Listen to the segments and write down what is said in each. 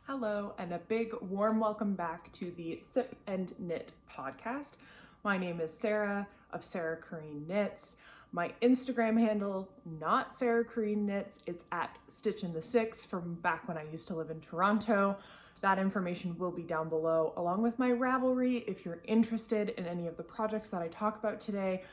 Hello, and a big warm welcome back to the Sip and Knit podcast. My name is Sarah of Sarah Corrine Knits. My Instagram handle, not Sarah Corrine Knits, it's at Stitch in the Six from back when I used to live in Toronto. That information will be down below, along with my Ravelry. If you're interested in any of the projects that I talk about today,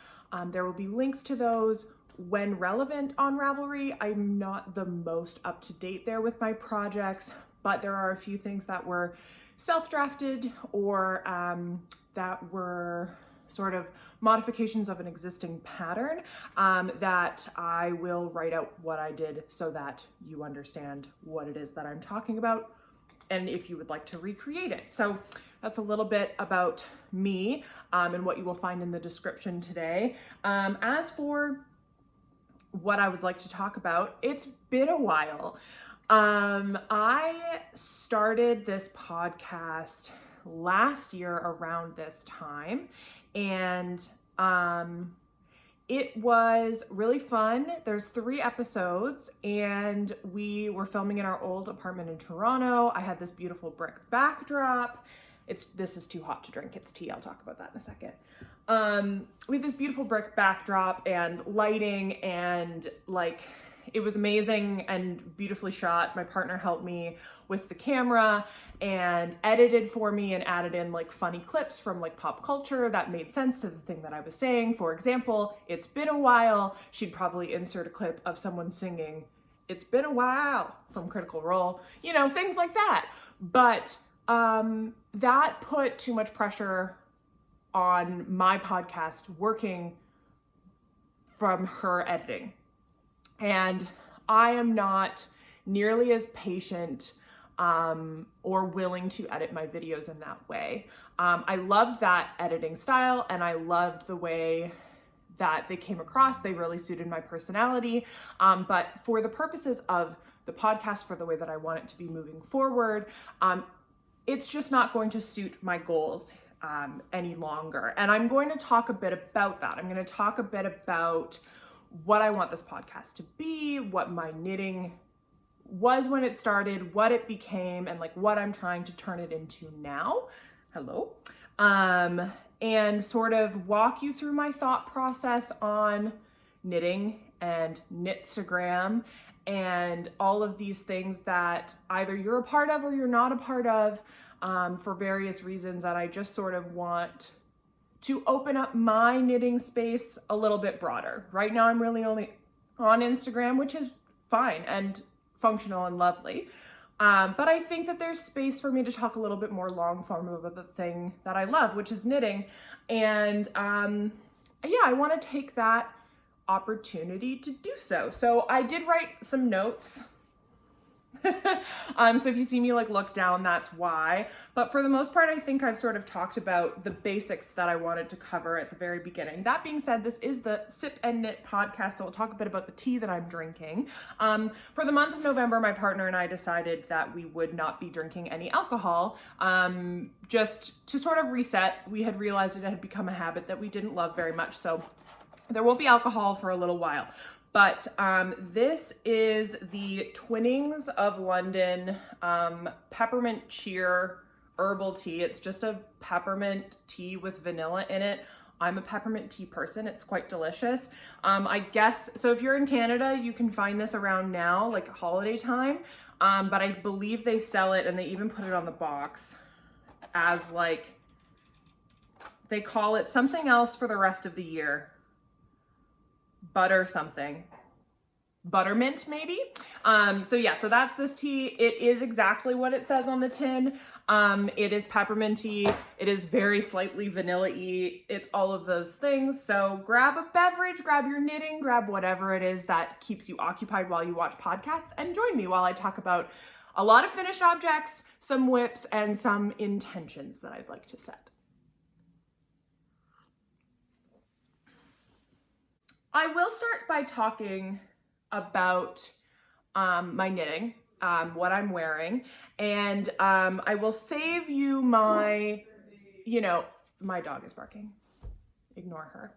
there will be links to those when relevant on Ravelry. I'm not the most up to date there with my projects, but there are a few things that were self-drafted or that were sort of modifications of an existing pattern that I will write out what I did so that you understand what it is that I'm talking about and if you would like to recreate it. So that's a little bit about me and what you will find in the description today. As for what I would like to talk about, it's been a while. I started this podcast last year around this time, and it was really fun. There's 3 episodes, and we were filming in our old apartment in Toronto. I had this beautiful brick backdrop. This is too hot to drink. It's tea. I'll talk about that in a second. We had this beautiful brick backdrop and lighting, and it was amazing and beautifully shot. My partner helped me with the camera and edited for me and added in funny clips from pop culture that made sense to the thing that I was saying. For example, it's been a while. She'd probably insert a clip of someone singing, "It's been a while" from Critical Role, things like that. But that put too much pressure on my podcast working from her editing. And I am not nearly as patient or willing to edit my videos in that way. I loved that editing style, and I loved the way that they came across. They really suited my personality. But for the purposes of the podcast, for the way that I want it to be moving forward, it's just not going to suit my goals any longer. And I'm going to talk a bit about that. I'm going to talk a bit about what I want this podcast to be, what my knitting was when it started, what it became, and what I'm trying to turn it into now. Hello. And sort of walk you through my thought process on knitting and Knitstagram and all of these things that either you're a part of or you're not a part of for various reasons that I just sort of want to open up my knitting space a little bit broader. Right now I'm really only on Instagram, which is fine and functional and lovely. But I think that there's space for me to talk a little bit more long form about the thing that I love, which is knitting. And I want to take that opportunity to do so. So I did write some notes. So if you see me look down, that's why. But for the most part, I think I've sort of talked about the basics that I wanted to cover at the very beginning. That being said, this is the Sip and Knit podcast, so we'll talk a bit about the tea that I'm drinking. For the month of November, my partner and I decided that we would not be drinking any alcohol, just to sort of reset. We had realized it had become a habit that we didn't love very much, so there won't be alcohol for a little while. But this is the Twinnings of London peppermint cheer herbal tea. It's just a peppermint tea with vanilla in it. I'm a peppermint tea person. It's quite delicious. I guess, so if you're in Canada, you can find this around now, holiday time. But I believe they sell it, and they even put it on the box as they call it something else for the rest of the year. Butter something. Buttermint, maybe? So that's this tea. It is exactly what it says on the tin. It is pepperminty. It is very slightly vanilla-y. It's all of those things. So grab a beverage, grab your knitting, grab whatever it is that keeps you occupied while you watch podcasts, and join me while I talk about a lot of finished objects, some whips, and some intentions that I'd like to set. I will start by talking about my knitting, what I'm wearing, and I will save you my dog is barking. Ignore her.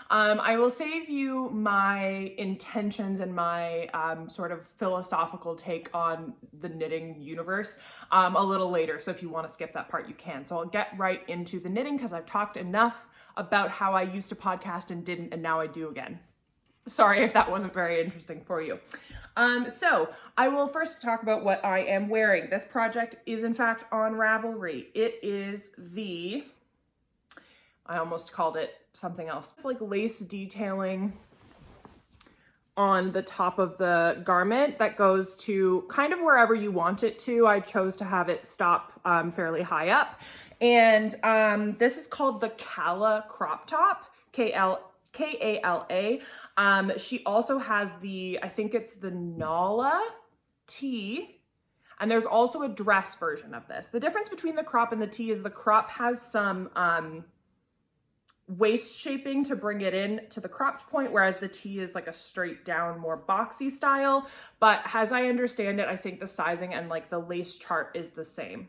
I will save you my intentions and my sort of philosophical take on the knitting universe a little later. So if you want to skip that part, you can. So I'll get right into the knitting because I've talked enough about how I used to podcast and didn't, and now I do again. Sorry if that wasn't very interesting for you. So I will first talk about what I am wearing. This project is in fact on Ravelry. It is I almost called it something else. It's like lace detailing on the top of the garment that goes to kind of wherever you want it to. I chose to have it stop fairly high up. And this is called the Cala Crop Top, K-A-L-A. She also has I think it's the Nala tee. And there's also a dress version of this. The difference between the crop and the tee is the crop has some waist shaping to bring it in to the cropped point, whereas the tee is like a straight down, more boxy style. But as I understand it, I think the sizing and like the lace chart is the same.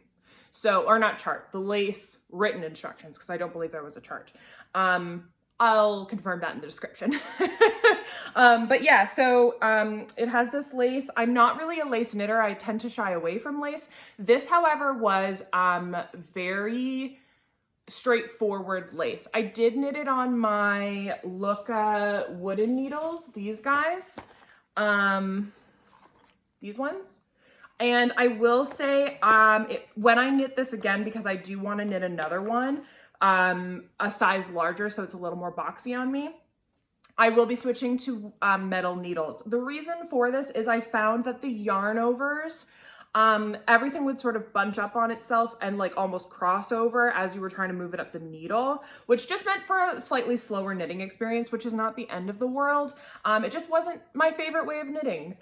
So, or not chart, the lace written instructions, because I don't believe there was a chart. I'll confirm that in the description. But yeah, so it has this lace. I'm not really a lace knitter. I tend to shy away from lace. This, however, was very straightforward lace. I did knit it on my Luca wooden needles, these guys, these ones. And I will say, when I knit this again, because I do want to knit another one, a size larger, so it's a little more boxy on me, I will be switching to metal needles. The reason for this is I found that the yarn overs, everything would sort of bunch up on itself and like almost cross over as you were trying to move it up the needle, which just meant for a slightly slower knitting experience, which is not the end of the world. It just wasn't my favorite way of knitting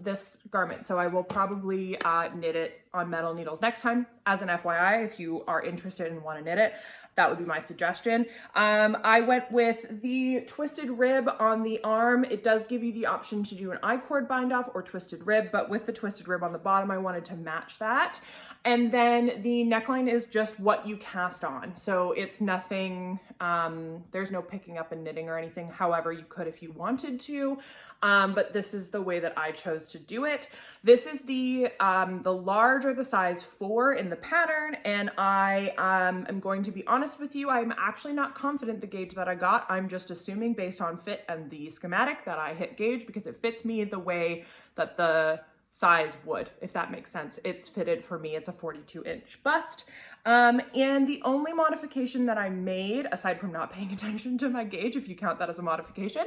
this garment. So I will probably knit it on metal needles next time. As an FYI, if you are interested and want to knit it, that would be my suggestion. I went with the twisted rib on the arm. It does give you the option to do an I-cord bind off or twisted rib, but with the twisted rib on the bottom, I wanted to match that. And then the neckline is just what you cast on. So it's nothing, there's no picking up and knitting or anything. However, you could if you wanted to, but this is the way that I chose to do it. This is the large or the size 4 in the pattern. And I am going to be honest with you, I'm actually not confident the gauge that I got. I'm just assuming based on fit and the schematic that I hit gauge because it fits me the way that the size would, if that makes sense. It's fitted for me. It's a 42-inch bust. And the only modification that I made, aside from not paying attention to my gauge, if you count that as a modification,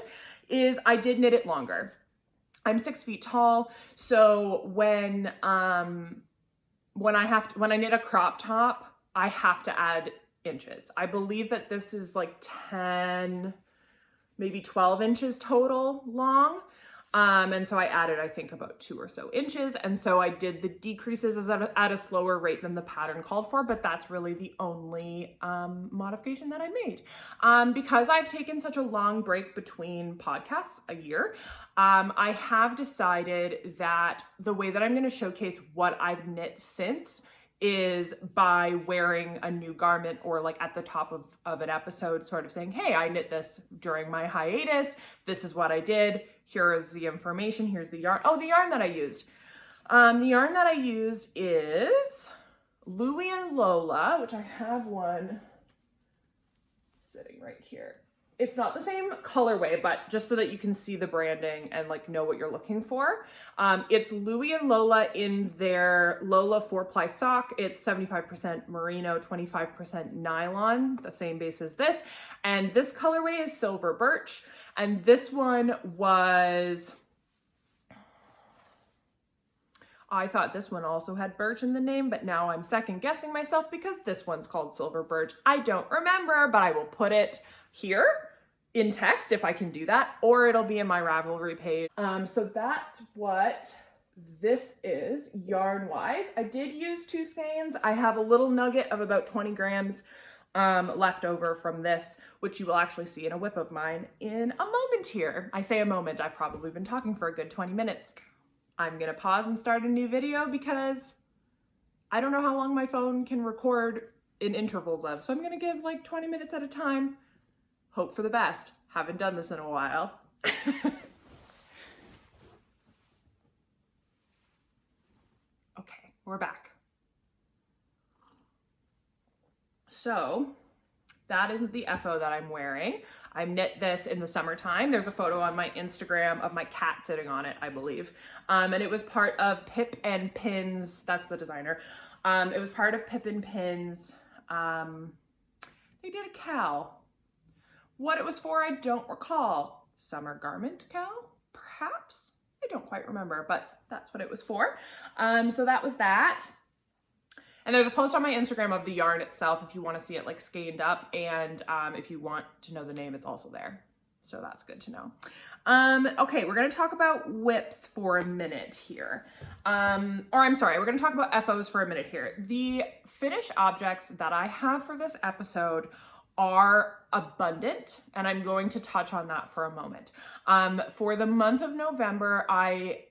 is I did knit it longer. I'm 6 feet tall, so when I knit a crop top, I have to add inches. I believe that this is like 10, maybe 12 inches total long. And so I added, I think, about 2 or so inches. And so I did the decreases at a slower rate than the pattern called for, but that's really the only modification that I made. Because I've taken such a long break between podcasts, a year, I have decided that the way that I'm going to showcase what I've knit since is by wearing a new garment or like at the top of an episode sort of saying, hey, I knit this during my hiatus. This is what I did. Here is the information. Here's the yarn. Oh, the yarn that I used. The yarn that I used is Louie and Lola, which I have one sitting right here. It's not the same colorway, but just so that you can see the branding and like know what you're looking for. It's Louie and Lola in their Lola 4-ply sock. It's 75% merino, 25% nylon, the same base as this. And this colorway is silver birch. And this one was, I thought this one also had birch in the name, but now I'm second guessing myself because this one's called silver birch. I don't remember, but I will put it here in text if I can do that, or it'll be in my Ravelry page. So that's what this is yarn wise. I did use 2 skeins. I have a little nugget of about 20 grams left over from this, which you will actually see in a whip of mine in a moment here. I say a moment, I've probably been talking for a good 20 minutes. I'm gonna pause and start a new video because I don't know how long my phone can record in intervals of, so I'm gonna give like 20 minutes at a time Hope for the best. Haven't done this in a while. Okay, we're back. So that is the FO that I'm wearing. I knit this in the summertime. There's a photo on my Instagram of my cat sitting on it, I believe. And it was part of Pip and Pins, that's the designer. It was part of Pip and Pins. They did a cowl. What it was for, I don't recall. Summer garment cowl, perhaps? I don't quite remember, but that's what it was for. So that was that. And there's a post on my Instagram of the yarn itself if you want to see it like skeined up, and if you want to know the name, it's also there. So that's good to know. Okay, we're going to talk about whips for a minute here. Or I'm sorry, we're going to talk about FOs for a minute here. The finished objects that I have for this episode are abundant, and I'm going to touch on that for a moment. For the month of November, I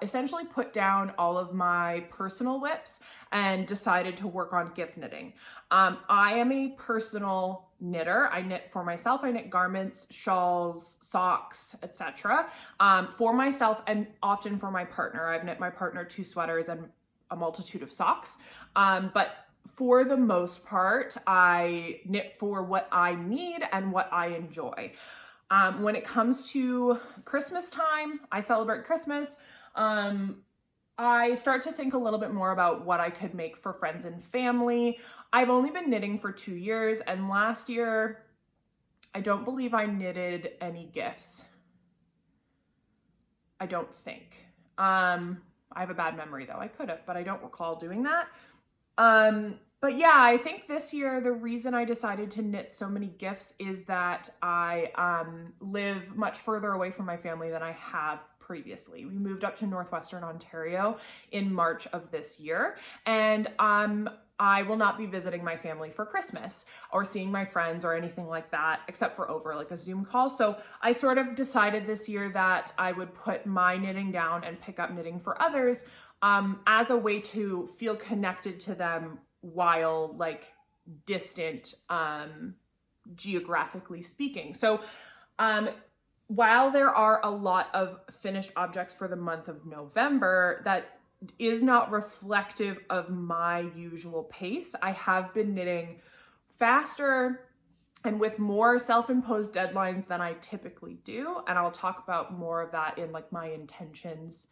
essentially put down all of my personal whips and decided to work on gift knitting. I am a personal knitter. I knit for myself. I knit garments, shawls, socks, etc. For myself and often for my partner. I've knit my partner 2 sweaters and a multitude of socks. But for the most part, I knit for what I need and what I enjoy. When it comes to Christmas time, I celebrate Christmas. I start to think a little bit more about what I could make for friends and family. I've only been knitting for 2 years, and last year, I don't believe I knitted any gifts. I don't think. I have a bad memory though. I could have, but I don't recall doing that. But yeah, I think this year, the reason I decided to knit so many gifts is that I live much further away from my family than I have previously. We moved up to Northwestern Ontario in March of this year, and I will not be visiting my family for Christmas or seeing my friends or anything like that, except for over like a Zoom call. So I sort of decided this year that I would put my knitting down and pick up knitting for others as a way to feel connected to them while like distant, geographically speaking. So while there are a lot of finished objects for the month of November, that is not reflective of my usual pace. I have been knitting faster and with more self-imposed deadlines than I typically do. And I'll talk about more of that in like my intentions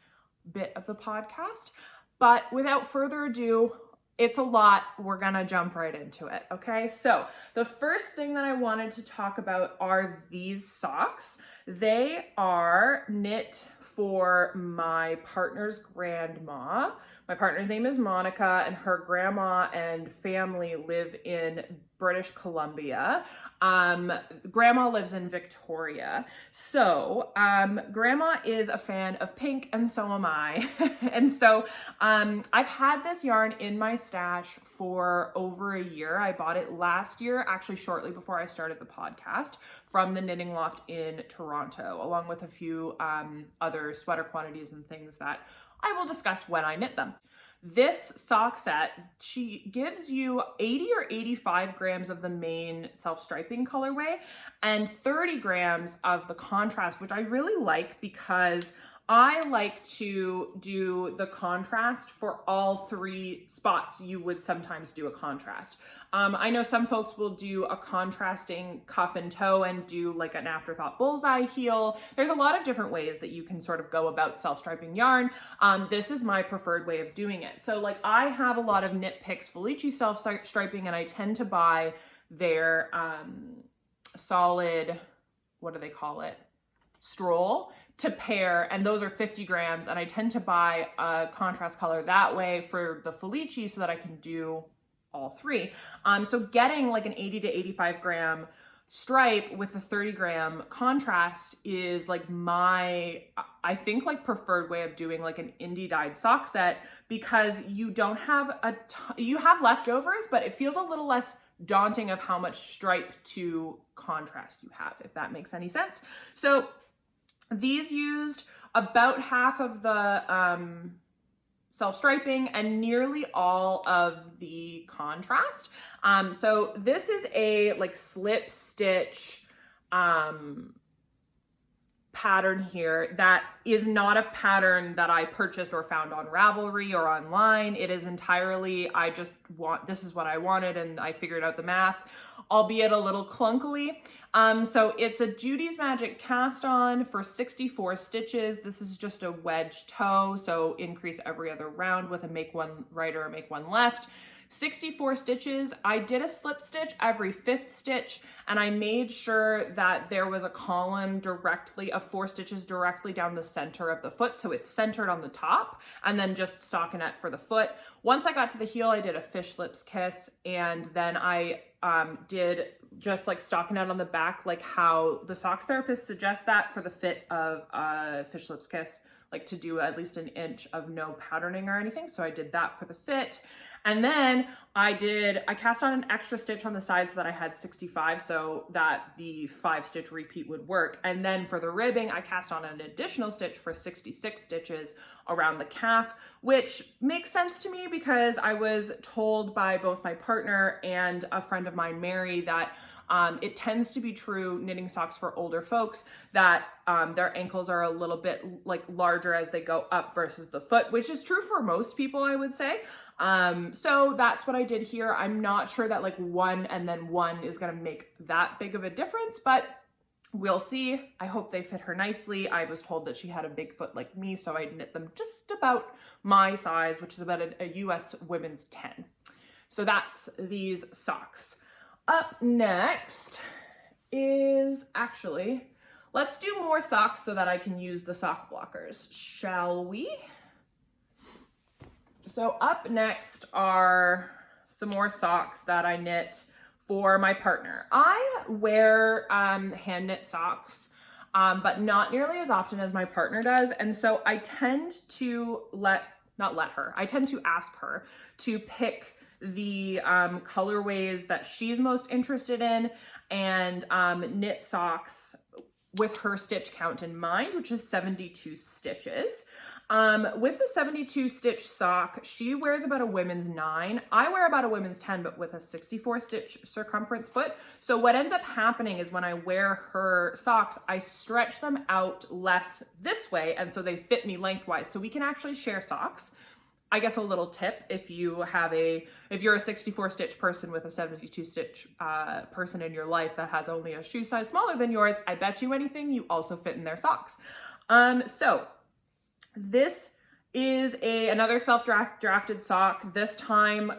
bit of the podcast. But without further ado, it's a lot. We're gonna jump right into it, okay? So the first thing that I wanted to talk about are these socks. They are knit for my partner's grandma. My partner's name is Monica, and her grandma and family live in British Columbia. Grandma lives in Victoria. So grandma is a fan of pink, and so am I. And so I've had this yarn in my stash for over a year. I bought it last year, actually shortly before I started the podcast, from the Knitting Loft in Toronto, along with a few other sweater quantities and things that I will discuss when I knit them. This sock set, she gives you 80 or 85 grams of the main self-striping colorway and 30 grams of the contrast, which I really like because I like to do the contrast for all 3 spots you would sometimes do a contrast. I know some folks will do a contrasting cuff and toe and do like an afterthought bullseye heel. There's a lot of different ways that you can sort of go about self-striping yarn. This is my preferred way of doing it. So like I have a lot of Knit Picks Felici self-striping, and I tend to buy their solid, what do they call it? Stroll to pair, and those are 50 grams, and I tend to buy a contrast color that way for the Felici so that I can do all 3. So getting like an 80 to 85 gram stripe with a 30 gram contrast is like my, I think like preferred way of doing like an indie dyed sock set, because you don't have you have leftovers, but it feels a little less daunting of how much stripe to contrast you have, if that makes any sense. So these used about half of the self-striping and nearly all of the contrast. So this is a like slip stitch pattern here that is not a pattern that I purchased or found on Ravelry or online. It is entirely, this is what I wanted and I figured out the math, albeit a little clunkily. So it's a Judy's Magic cast on for 64 stitches. This is just a wedge toe, so increase every other round with a make one right or a make one left. 64 stitches. I did a slip stitch every 5th stitch, and I made sure that there was a column of 4 stitches directly down the center of the foot, so it's centered on the top, and then just stockinette for the foot. Once I got to the heel, I did a fish lips kiss, and then I did just like stockinette on the back, like how the socks therapist suggests that for the fit of fish lips kiss, like to do at least an inch of no patterning or anything. So I did that for the fit. And then I cast on an extra stitch on the side so that I had 65 so that the 5 stitch repeat would work. And then for the ribbing, I cast on an additional stitch for 66 stitches around the calf, which makes sense to me because I was told by both my partner and a friend of mine, Mary, that it tends to be true knitting socks for older folks that their ankles are a little bit like larger as they go up versus the foot, which is true for most people, I would say. So that's what I did here. I'm not sure that like 1 and then 1 is going to make that big of a difference, but we'll see. I hope they fit her nicely. I was told that she had a big foot like me, so I knit them just about my size, which is about a US women's 10. So that's these socks. Up next is let's do more socks so that I can use the sock blockers, shall we? So up next are some more socks that I knit for my partner. I wear hand knit socks, but not nearly as often as my partner does. And so I tend to I tend to ask her to pick the colorways that she's most interested in and knit socks with her stitch count in mind, which is 72 stitches. With the 72 stitch sock, she wears about a women's 9. I wear about a women's 10, but with a 64 stitch circumference foot. So what ends up happening is when I wear her socks, I stretch them out less this way, and so they fit me lengthwise. So we can actually share socks. I guess a little tip, if you're a 64 stitch person with a 72 stitch person in your life that has only a shoe size smaller than yours, I bet you anything you also fit in their socks. So this is another self-drafted sock, this time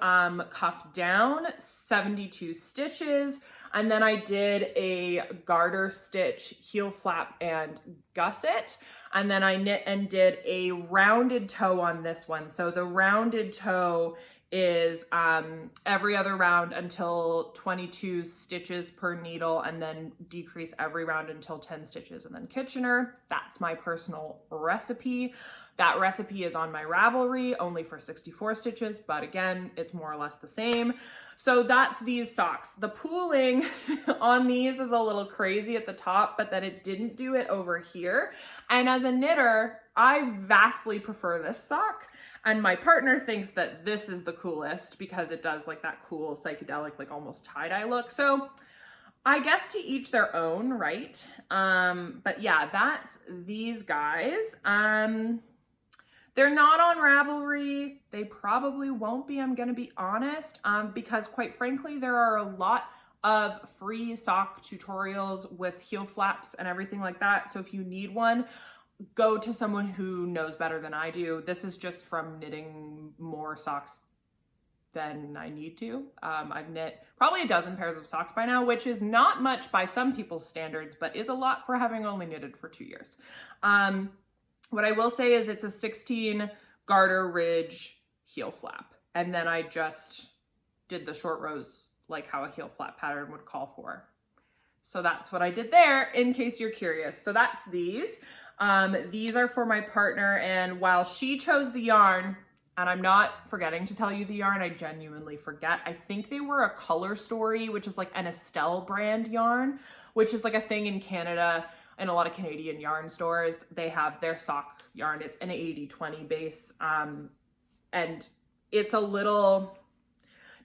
cuff down, 72 stitches. And then I did a garter stitch, heel flap, and gusset. And then I knit and did a rounded toe on this one. So the rounded toe is every other round until 22 stitches per needle, and then decrease every round until 10 stitches and then Kitchener. That's my personal recipe. That recipe is on my Ravelry, only for 64 stitches, but again, it's more or less the same. So that's these socks. The pooling on these is a little crazy at the top, but then it didn't do it over here. And as a knitter, I vastly prefer this sock. And my partner thinks that this is the coolest because it does like that cool psychedelic, like almost tie-dye look. So I guess to each their own, right? But yeah, that's these guys. They're not on Ravelry. They probably won't be, I'm gonna be honest, because quite frankly, there are a lot of free sock tutorials with heel flaps and everything like that. So if you need one, go to someone who knows better than I do. This is just from knitting more socks than I need to. I've knit probably a dozen pairs of socks by now, which is not much by some people's standards, but is a lot for having only knitted for 2 years. What I will say is it's a 16 garter ridge heel flap. And then I just did the short rows like how a heel flap pattern would call for. So that's what I did there, in case you're curious. So that's these. These are for my partner, and while she chose the yarn, and I'm not forgetting to tell you the yarn, I genuinely forget. I think they were a Color Story, which is like an Estelle brand yarn, which is like a thing in Canada. In a lot of Canadian yarn stores, they have their sock yarn. It's an 80-20 base, and it's a little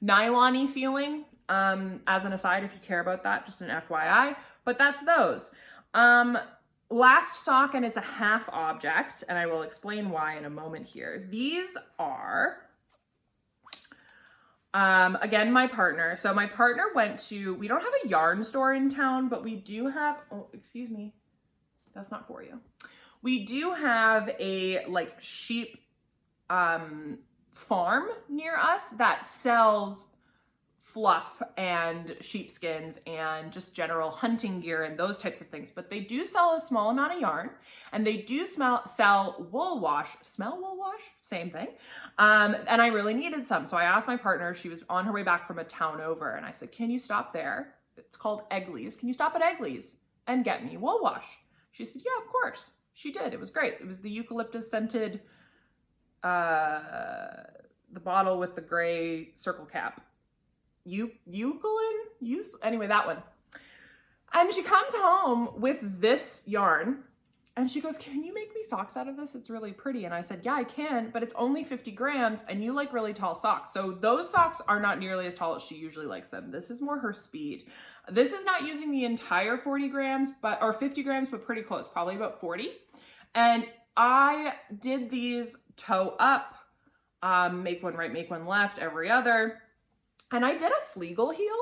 nylon-y feeling. As an aside, if you care about that, just an FYI. but that's those. Last sock, and it's a half object, and I will explain why in a moment here. These are, again, my partner. So my partner went to, we don't have a yarn store in town, but we do have, oh, excuse me, that's not for you. We do have a like sheep farm near us that sells fluff and sheepskins and just general hunting gear and those types of things. But they do sell a small amount of yarn, and they do sell wool wash. Smell wool wash? Same thing. And I really needed some. So I asked my partner, she was on her way back from a town over, and I said, can you stop there? It's called Egley's. Can you stop at Egley's and get me wool wash? She said, yeah, of course. She did. It was great. It was the eucalyptus scented, the bottle with the gray circle cap. Anyway, that one. And she comes home with this yarn, and she goes, can you make me socks out of this? It's really pretty. And I said, yeah, I can, but it's only 50 grams, and you like really tall socks. So those socks are not nearly as tall as she usually likes them. This is more her speed. This is not using the entire 40 grams, or 50 grams, but pretty close, probably about 40. And I did these toe up, make one right, make one left, every other. And I did a Fleegle heel,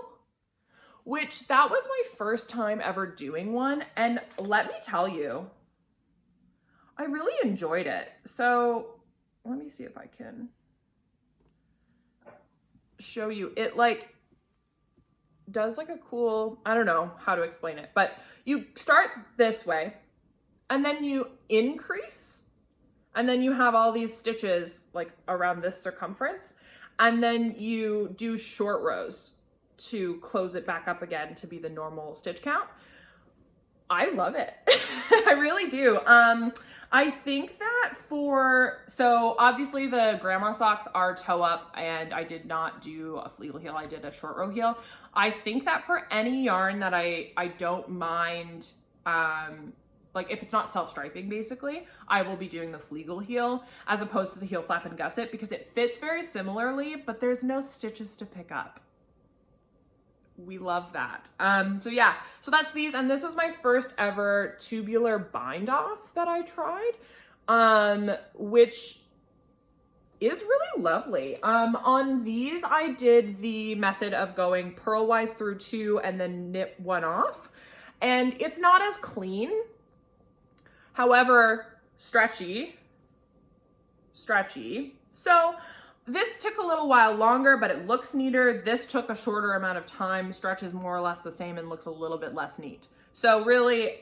which that was my first time ever doing one. And let me tell you, I really enjoyed it. So let me see if I can show you. It like does like a cool, I don't know how to explain it, but you start this way and then you increase, and then you have all these stitches like around this circumference. And then you do short rows to close it back up again to be the normal stitch count. I love it. I really do. I think that so obviously the grandma socks are toe up, and I did not do a Fleegle heel. I did a short row heel. I think that for any yarn that I don't mind, like if it's not self-striping, basically, I will be doing the Fleegle heel as opposed to the heel flap and gusset, because it fits very similarly, but there's no stitches to pick up. We love that. So yeah, so that's these. And this was my first ever tubular bind off that I tried, which is really lovely. On these, I did the method of going purlwise through 2 and then knit 1 off. And it's not as clean. However, stretchy. So this took a little while longer, but it looks neater. This took a shorter amount of time. Stretch is more or less the same and looks a little bit less neat. So really,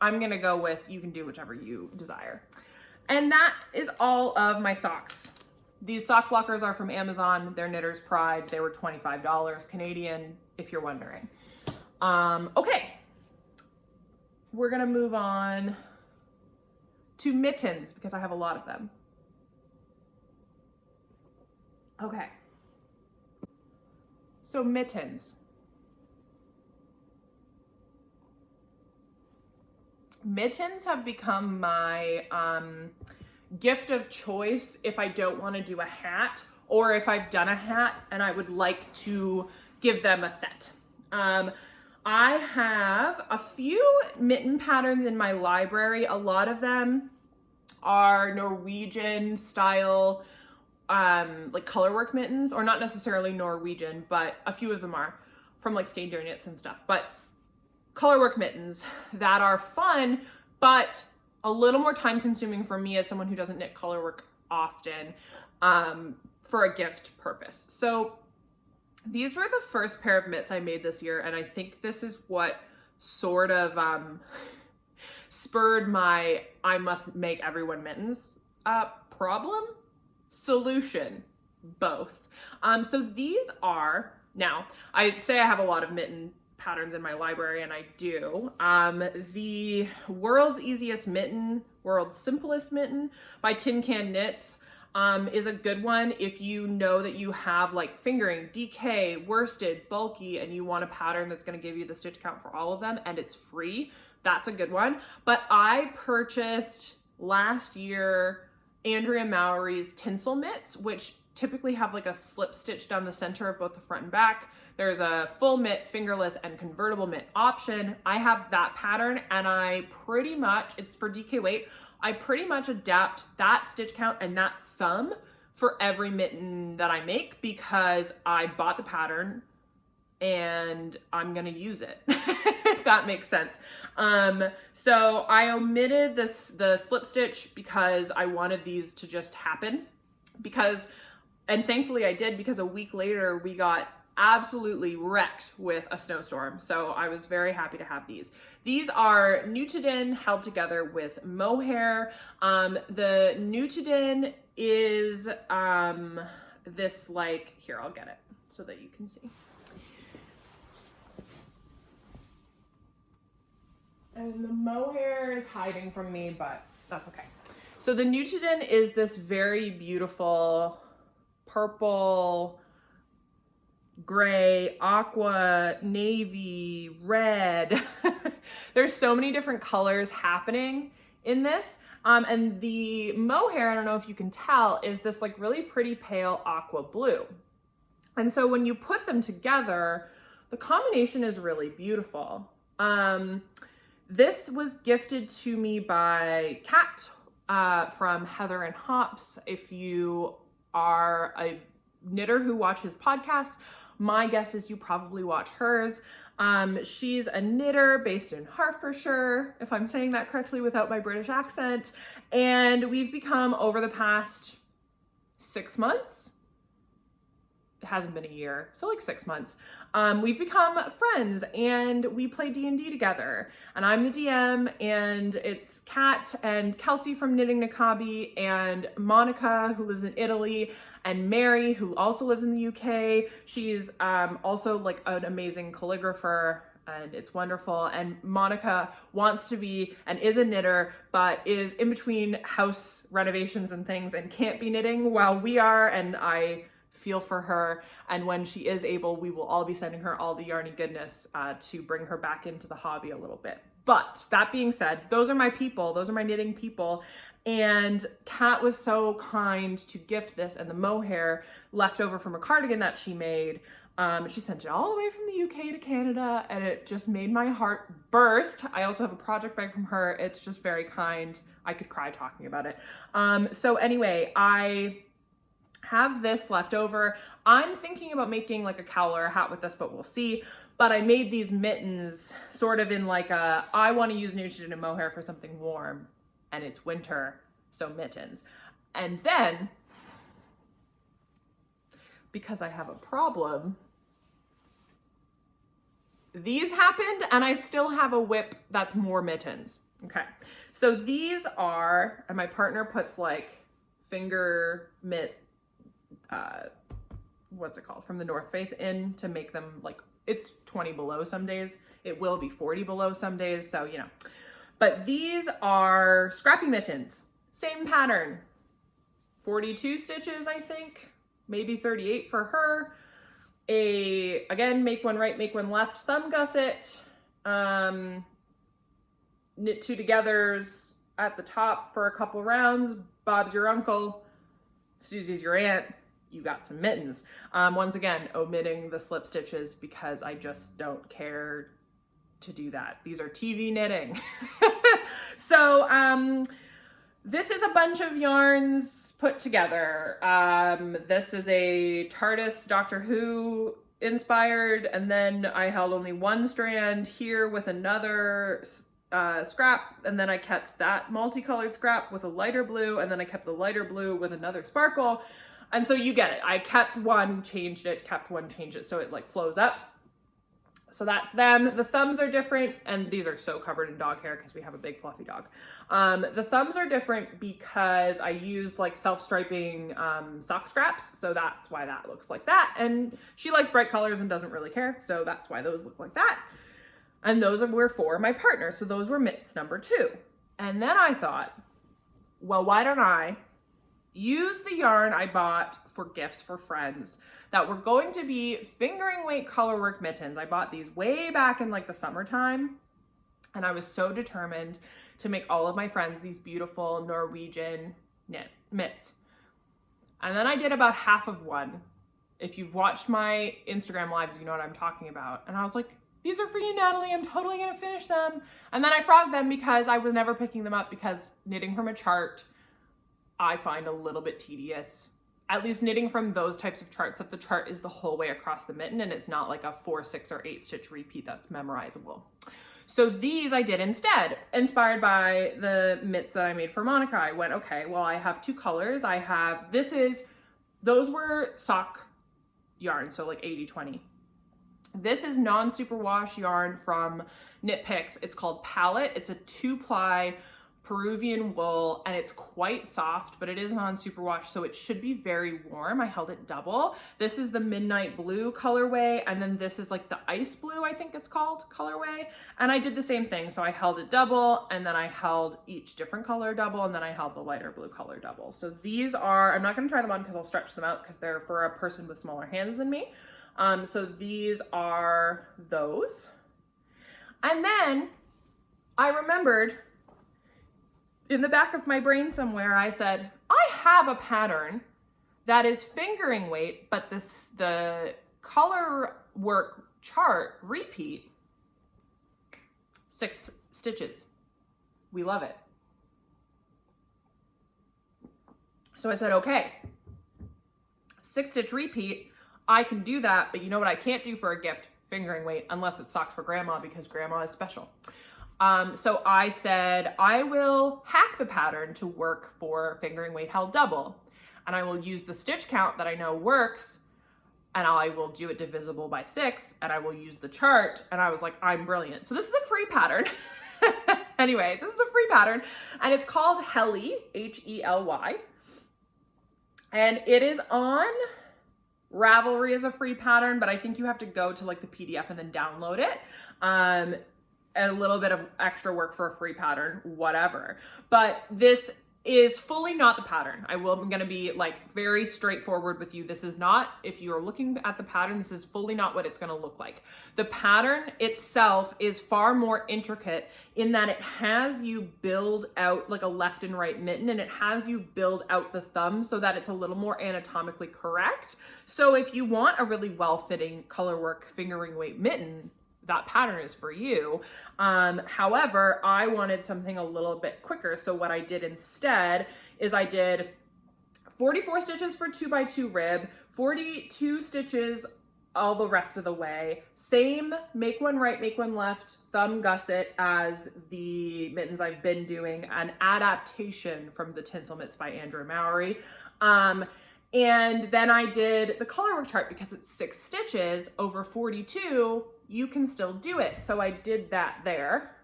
I'm gonna go with, you can do whichever you desire. And that is all of my socks. These sock blockers are from Amazon. They're Knitter's Pride. They were $25 Canadian, if you're wondering. Okay, we're gonna move on to mittens, because I have a lot of them. Okay. So mittens. Mittens have become my gift of choice if I don't want to do a hat, or if I've done a hat and I would like to give them a set. I have a few mitten patterns in my library. A lot of them are Norwegian style, like colorwork mittens, or not necessarily Norwegian, but a few of them are from like Skein-Deer Knits and stuff. But colorwork mittens that are fun, but a little more time consuming for me as someone who doesn't knit colorwork often, for a gift purpose. So these were the first pair of mitts I made this year, and I think this is what sort of spurred my I must make everyone mittens problem. Solution, both. So these are, now I'd say I have a lot of mitten patterns in my library, and I do. The World's Easiest Mitten, World's Simplest Mitten by Tin Can Knits is a good one if you know that you have like fingering, DK, worsted, bulky, and you want a pattern that's going to give you the stitch count for all of them and it's free. That's a good one. But I purchased last year Andrea Mowry's Tinsel Mitts, which typically have like a slip stitch down the center of both the front and back. There's a full mitt, fingerless, and convertible mitt option. I have that pattern, and I pretty much, it's for DK weight, I pretty much adapt that stitch count and that thumb for every mitten that I make because I bought the pattern and I'm gonna use it, if that makes sense. So I omitted the slip stitch because I wanted these to just happen, and thankfully I did, because a week later we got absolutely wrecked with a snowstorm. So I was very happy to have these. These are Nutidin held together with mohair. The Nutidin is this, like, here, I'll get it so that you can see. And the mohair is hiding from me, but that's okay. So the Nutidin is this very beautiful purple, gray, aqua, navy, red. There's so many different colors happening in this. And the mohair, I don't know if you can tell, is this like really pretty pale aqua blue. And so when you put them together, the combination is really beautiful. This was gifted to me by Kat from Heather and Hops. If you are a knitter who watches podcasts, my guess is you probably watch hers. She's a knitter based in Hertfordshire, if I'm saying that correctly without my British accent. And we've become, over the past 6 months, it hasn't been a year, so like 6 months, we've become friends and we play D&D together. And I'm the DM, and it's Kat and Kelsey from Knitting Nakabi, and Monica, who lives in Italy, and Mary, who also lives in the UK. She's also like an amazing calligrapher, and it's wonderful. And Monica wants to be and is a knitter, but is in between house renovations and things and can't be knitting while we are, and I feel for her. And when she is able, we will all be sending her all the yarny goodness to bring her back into the hobby a little bit. But that being said, those are my people, those are my knitting people. And Kat was so kind to gift this and the mohair left over from a cardigan that she made. She sent it all the way from the UK to Canada, and it just made my heart burst. I also have a project bag from her. It's just very kind. I could cry talking about it. So anyway, I have this left over. I'm thinking about making like a cowl or a hat with this, but we'll see. But I made these mittens sort of in like a, I want to use Nutidin and mohair for something warm, and it's winter, so mittens. And then, because I have a problem, these happened, and I still have a whip that's more mittens. Okay, so these are, and my partner puts like finger mitt, what's it called, from the North Face in to make them like, it's 20 below some days. It will be 40 below some days, so you know. But these are scrappy mittens, same pattern, 42 stitches, I think, maybe 38 for her. Again, make one right, make one left, thumb gusset, knit two togethers at the top for a couple rounds. Bob's your uncle, Susie's your aunt. You got some mittens. Once again, omitting the slip stitches because I just don't care to do that. These are TV knitting. So this is a bunch of yarns put together. This is a TARDIS Doctor Who inspired, and then I held only one strand here with another scrap, and then I kept that multicolored scrap with a lighter blue, and then I kept the lighter blue with another sparkle. And so you get it. I kept one, changed it, kept one, changed it, so it like flows up. So that's them. The thumbs are different, and these are so covered in dog hair because we have a big fluffy dog. The thumbs are different because I used like self-striping sock scraps, so that's why that looks like that. And she likes bright colors and doesn't really care, so that's why those look like that. And those were for my partner, so those were mitts number 2. And then I thought, well, why don't I use the yarn I bought for gifts for friends that were going to be fingering weight colorwork mittens. I bought these way back in like the summertime, and I was so determined to make all of my friends these beautiful Norwegian mitts. And then I did about half of one. If you've watched my Instagram lives, you know what I'm talking about. And I was like, these are for you, Natalie. I'm totally gonna finish them. And then I frogged them because I was never picking them up because knitting from a chart, I find a little bit tedious. At least knitting from those types of charts, that the chart is the whole way across the mitten and it's not like a 4, 6, or 8 stitch repeat that's memorizable. So these I did instead, inspired by the mitts that I made for Monica. I went, okay, well, I have 2 colors. Those were sock yarn, so like 80-20. This is non-superwash yarn from Knit Picks. It's called Palette. It's a 2-ply Peruvian wool, and it's quite soft, but it is non-superwash, so it should be very warm. I held it double. This is the Midnight Blue colorway, and then this is like the Ice Blue, I think it's called, colorway. And I did the same thing. So I held it double, and then I held each different color double, and then I held the lighter blue color double. So these are, I'm not gonna try them on because I'll stretch them out because they're for a person with smaller hands than me. So these are those. And then I remembered in the back of my brain somewhere, I said, I have a pattern that is fingering weight, but the color work chart repeat 6 stitches. We love it. So I said, okay, 6 stitch repeat, I can do that, but you know what I can't do for a gift? Fingering weight, unless it's socks for grandma, because grandma is special. So I said, I will hack the pattern to work for fingering weight held double. And I will use the stitch count that I know works, and I will do it divisible by 6, and I will use the chart. And I was like, I'm brilliant. So this is a free pattern. Anyway, this is a free pattern, and it's called Hely, H-E-L-Y. And it is on Ravelry as a free pattern, but I think you have to go to like the PDF and then download it. A little bit of extra work for a free pattern, whatever. But this is fully not the pattern. I'm going to be like very straightforward with you. This is not, if you're looking at the pattern, this is fully not what it's going to look like. The pattern itself is far more intricate in that it has you build out like a left and right mitten, and it has you build out the thumb so that it's a little more anatomically correct. So if you want a really well-fitting colorwork fingering weight mitten, that pattern is for you. However, I wanted something a little bit quicker. So what I did instead is I did 44 stitches for 2x2 rib, 42 stitches all the rest of the way. Same make one right, make one left, thumb gusset as the mittens I've been doing, an adaptation from the Tinsel Mitts by Andrew Mowry. And then I did the colorwork chart because it's 6 stitches over 42, you can still do it. So I did that there.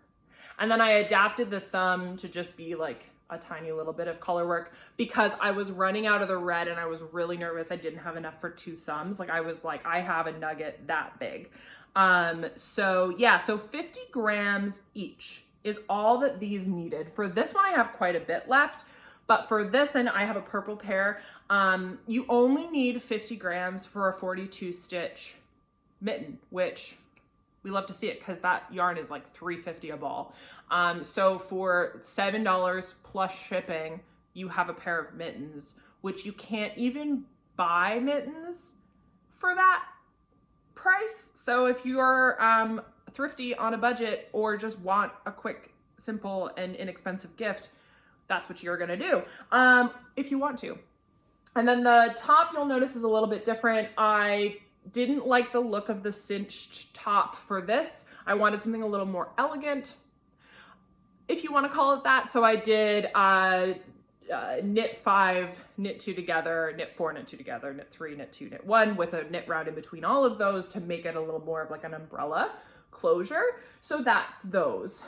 And then I adapted the thumb to just be like a tiny little bit of colorwork because I was running out of the red and I was really nervous. I didn't have enough for 2 thumbs. Like I was like, I have a nugget that big. So yeah, so 50 grams each is all that these needed. For this one, I have quite a bit left. But for this, and I have a purple pair, you only need 50 grams for a 42 stitch mitten, which we love to see it because that yarn is like $3.50 a ball. So for $7 plus shipping, you have a pair of mittens, which you can't even buy mittens for that price. So if you're thrifty on a budget or just want a quick, simple, and inexpensive gift, that's what you're gonna do if you want to. And then the top, you'll notice, is a little bit different. I didn't like the look of the cinched top for this. I wanted something a little more elegant, if you want to call it that. So I did knit 5, knit 2 together, knit 4, knit 2 together, knit 3, knit 2, knit 1 with a knit round in between all of those to make it a little more of like an umbrella closure. So that's those.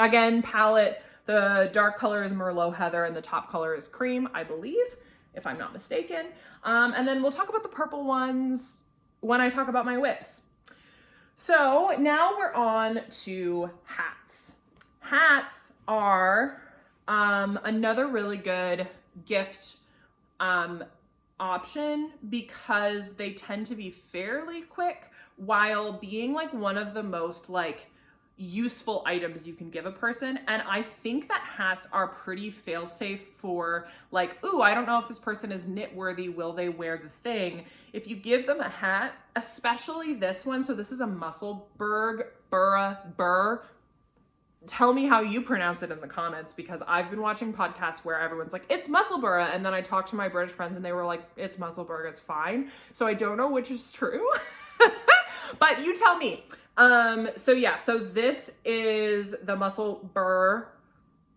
Again, palette, the dark color is Merlot Heather and the top color is cream, I believe, if I'm not mistaken. And then we'll talk about the purple ones when I talk about my whips. So now we're on to hats. Hats are another really good gift option because they tend to be fairly quick while being like one of the most like useful items you can give a person. And I think that hats are pretty fail-safe for like, ooh, I don't know if this person is knit worthy. Will they wear the thing? If you give them a hat, especially this one, so this is a Burr. Tell me how you pronounce it in the comments, because I've been watching podcasts where everyone's like, it's Musselburgh. And then I talked to my British friends and they were like, it's Musselburgh, it's fine. So I don't know which is true, but you tell me. So this is the Musselburgh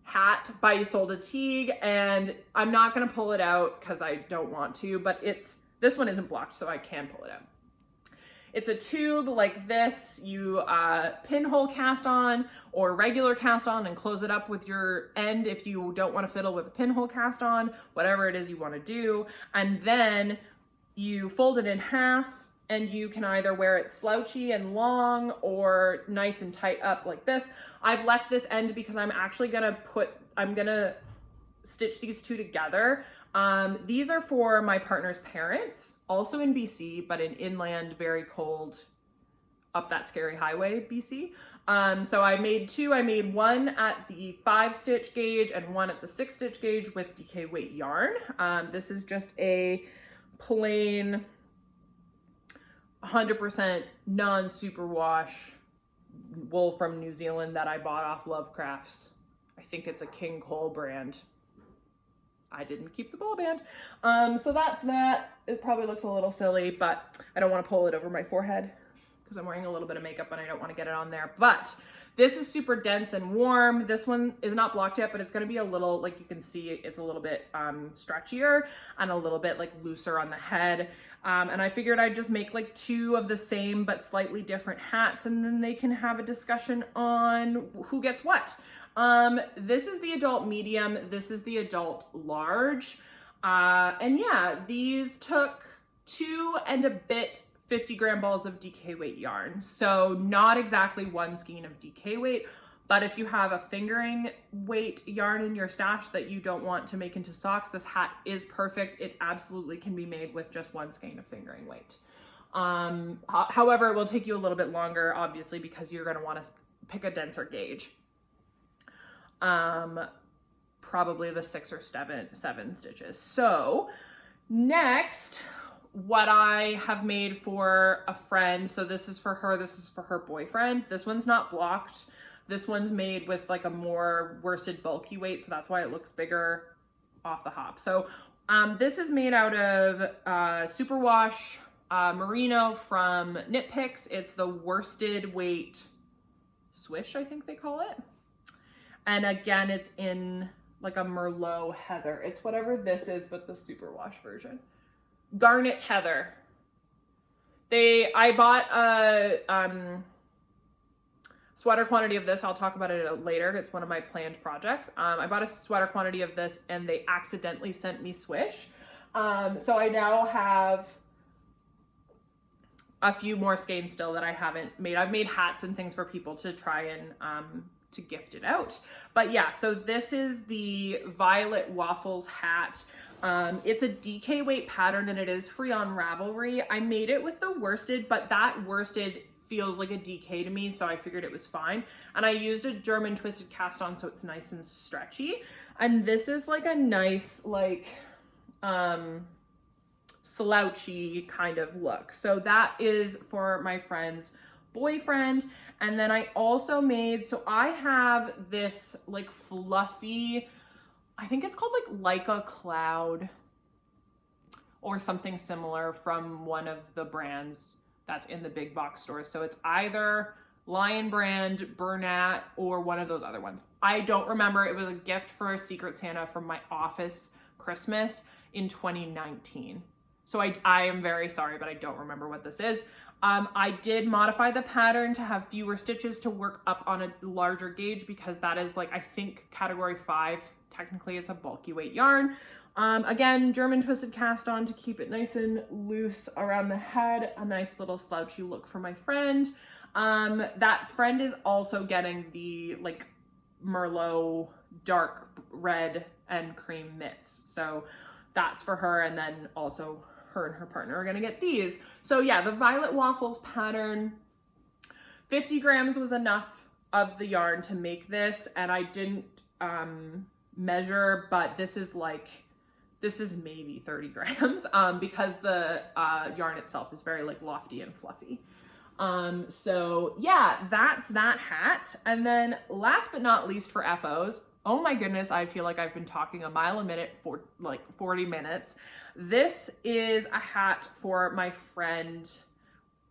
hat by Isolde Teague, and I'm not going to pull it out because I don't want to, but this one isn't blocked, so I can pull it out. It's a tube like this. You pinhole cast on or regular cast on and close it up with your end if you don't want to fiddle with a pinhole cast on, whatever it is you want to do. And then you fold it in half, and you can either wear it slouchy and long or nice and tight up like this. I've left this end because I'm actually gonna stitch these two together. These are for my partner's parents, also in BC, but in inland, very cold, up that scary highway, BC. So I made two. I made one at the 5-stitch gauge and one at the 6-stitch gauge with DK weight yarn. This is just a plain 100% non-superwash wool from New Zealand that I bought off Lovecrafts. I think it's a King Cole brand. I didn't keep the ball band. So that's that. It probably looks a little silly, but I don't want to pull it over my forehead because I'm wearing a little bit of makeup and I don't want to get it on there. But this is super dense and warm. This one is not blocked yet, but it's going to be a little, like you can see, it's a little bit stretchier and a little bit like looser on the head. And I figured I'd just make like two of the same but slightly different hats, and then they can have a discussion on who gets what. This is the adult medium. This is the adult large. And yeah, these took 2 and a bit 50-gram balls of DK weight yarn. So not exactly one skein of DK weight, but if you have a fingering weight yarn in your stash that you don't want to make into socks, this hat is perfect. It absolutely can be made with just one skein of fingering weight. However, it will take you a little bit longer, obviously, because you're going to want to pick a denser gauge. Probably the 6 or 7 stitches. So next, what I have made for a friend. So this is for her, this is for her boyfriend. This one's not blocked. This one's made with like a more worsted bulky weight. So that's why it looks bigger off the hop. So, this is made out of, superwash, merino from Knit Picks. It's the worsted weight swish, I think they call it. And again, it's in like a Merlot heather. It's whatever this is, but the superwash version. Garnet heather. I bought a sweater quantity of this. I'll talk about it later. It's one of my planned projects. I bought a sweater quantity of this and they accidentally sent me swish. So I now have a few more skeins still that I haven't made. I've made hats and things for people to try and to gift it out. But yeah, so this is the Violet Waffles hat. It's a DK weight pattern and it is free on Ravelry. I made it with the worsted, but that worsted feels like a DK to me, so I figured it was fine. And I used a German twisted cast on so it's nice and stretchy. And this is like a nice, like, slouchy kind of look. So that is for my friend's boyfriend. And then I also made, so I have this like fluffy, I think it's called like a Cloud or something similar from one of the brands that's in the big box stores. So it's either Lion Brand, Burr Hat, or one of those other ones. I don't remember. It was a gift for a Secret Santa from my office Christmas in 2019. So I am very sorry, but I don't remember what this is. I did modify the pattern to have fewer stitches to work up on a larger gauge because that is like, I think category 5, technically it's a bulky weight yarn. Again, German twisted cast on to keep it nice and loose around the head, a nice little slouchy look for my friend. That friend is also getting the like Merlot dark red and cream mitts. So that's for her. And then also her and her partner are gonna get these. So yeah, the Violet Waffles pattern, 50 grams was enough of the yarn to make this, and I didn't measure, but this is maybe 30 grams because the yarn itself is very like lofty and fluffy. So yeah, that's that hat. And then last but not least for FOs, oh my goodness, I feel like I've been talking a mile a minute for like 40 minutes. This is a hat for my friend.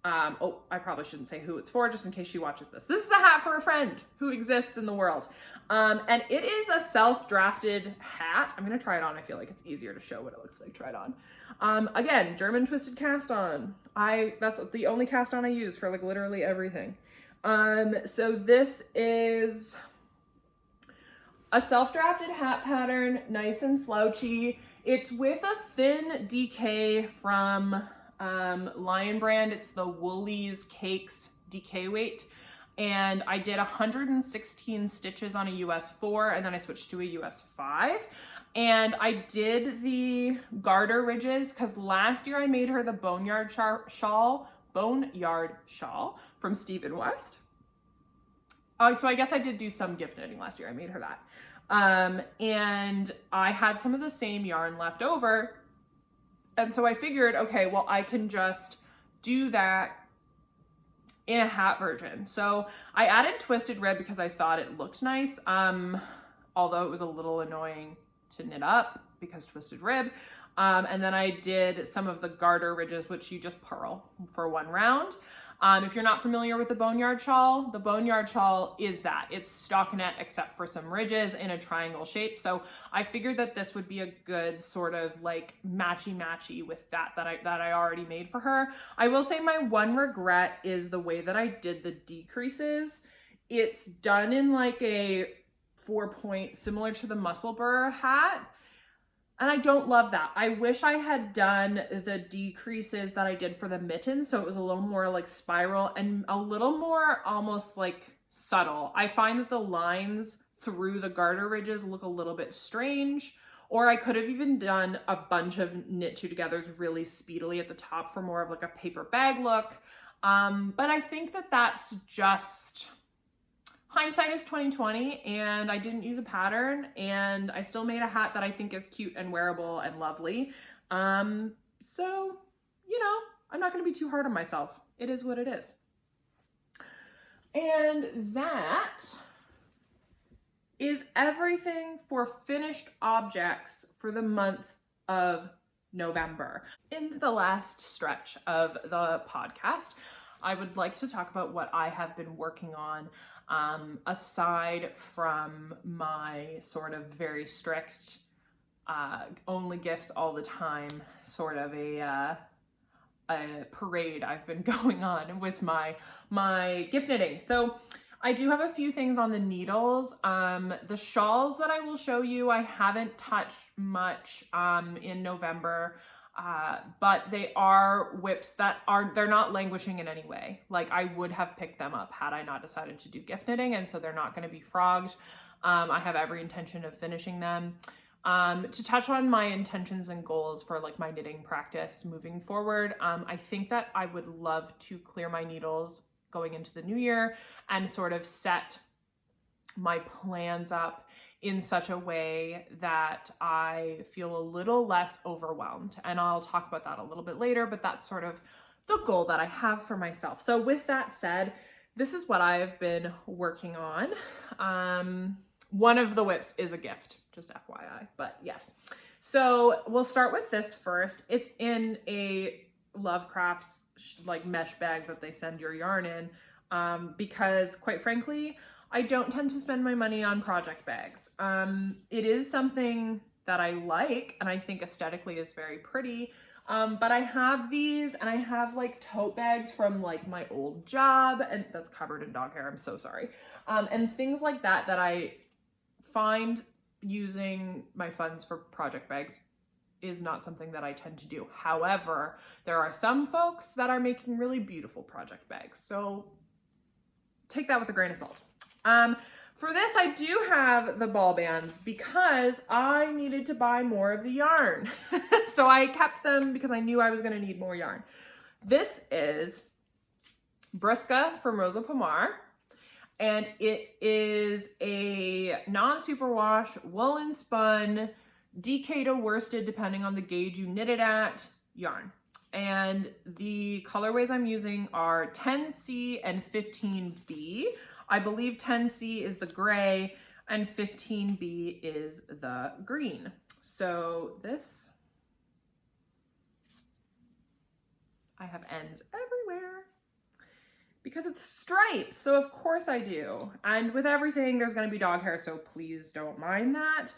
Oh, I probably shouldn't say who it's for just in case she watches this. This is a hat for a friend who exists in the world. And it is a self-drafted hat. I'm going to try it on. I feel like it's easier to show what it looks like tried on. Again, German twisted cast on. That's the only cast on I use for like literally everything. So this is a self-drafted hat pattern, nice and slouchy. It's with a thin DK from Lion Brand. It's the Woolies Cakes DK weight. And I did 116 stitches on a US 4, and then I switched to a US 5. And I did the garter ridges because last year I made her the Boneyard Shawl from Stephen West. So I guess I did do some gift knitting last year. I made her that. And I had some of the same yarn left over. And so I figured, okay, well, I can just do that in a hat version. So I added twisted rib because I thought it looked nice. Although it was a little annoying to knit up because twisted rib. And then I did some of the garter ridges, which you just purl for one round. If you're not familiar with the Boneyard Shawl, the Boneyard Shawl is that. It's stockinette except for some ridges in a triangle shape. So I figured that this would be a good sort of like matchy-matchy with that I already made for her. I will say my one regret is the way that I did the decreases. It's done in like a 4-point, similar to the Muscle Burr hat. And I don't love that. I wish I had done the decreases that I did for the Mittens, so it was a little more like spiral and a little more almost like subtle. I find that the lines through the garter ridges look a little bit strange, or I could have even done a bunch of knit two togethers really speedily at the top for more of like a paper bag look. But I think that that's just... hindsight is 2020, and I didn't use a pattern, and I still made a hat that I think is cute and wearable and lovely. So, you know, I'm not going to be too hard on myself. It is what it is. And that is everything for finished objects for the month of November. Into the last stretch of the podcast, I would like to talk about what I have been working on aside from my sort of very strict only gifts all the time sort of a parade I've been going on with my gift knitting. So I do have a few things on the needles. The shawls that I will show you I haven't touched much in November. But they are whips that they're not languishing in any way. Like I would have picked them up had I not decided to do gift knitting, and so they're not going to be frogged. I have every intention of finishing them. To touch on my intentions and goals for like my knitting practice moving forward, I think that I would love to clear my needles going into the new year and sort of set my plans up in such a way that I feel a little less overwhelmed. And I'll talk about that a little bit later, but that's sort of the goal that I have for myself. So with that said, this is what I've been working on. One of the whips is a gift, just FYI, but yes. So we'll start with this first. It's in a Lovecraft's like mesh bag that they send your yarn in because quite frankly, I don't tend to spend my money on project bags. It is something that I like and I think aesthetically is very pretty. But I have these and I have like tote bags from like my old job, and that's covered in dog hair, I'm so sorry. And things like that I find using my funds for project bags is not something that I tend to do. However, there are some folks that are making really beautiful project bags. So take that with a grain of salt. For this, I do have the ball bands because I needed to buy more of the yarn. So I kept them because I knew I was going to need more yarn. This is Briska from Rosa Pomar, and it is a non-superwash, woolen spun, DK to worsted, depending on the gauge you knit it at, yarn. And the colorways I'm using are 10C and 15B. I believe 10C is the gray and 15B is the green. So this, I have ends everywhere because it's striped. So of course I do. And with everything, there's gonna be dog hair, so please don't mind that.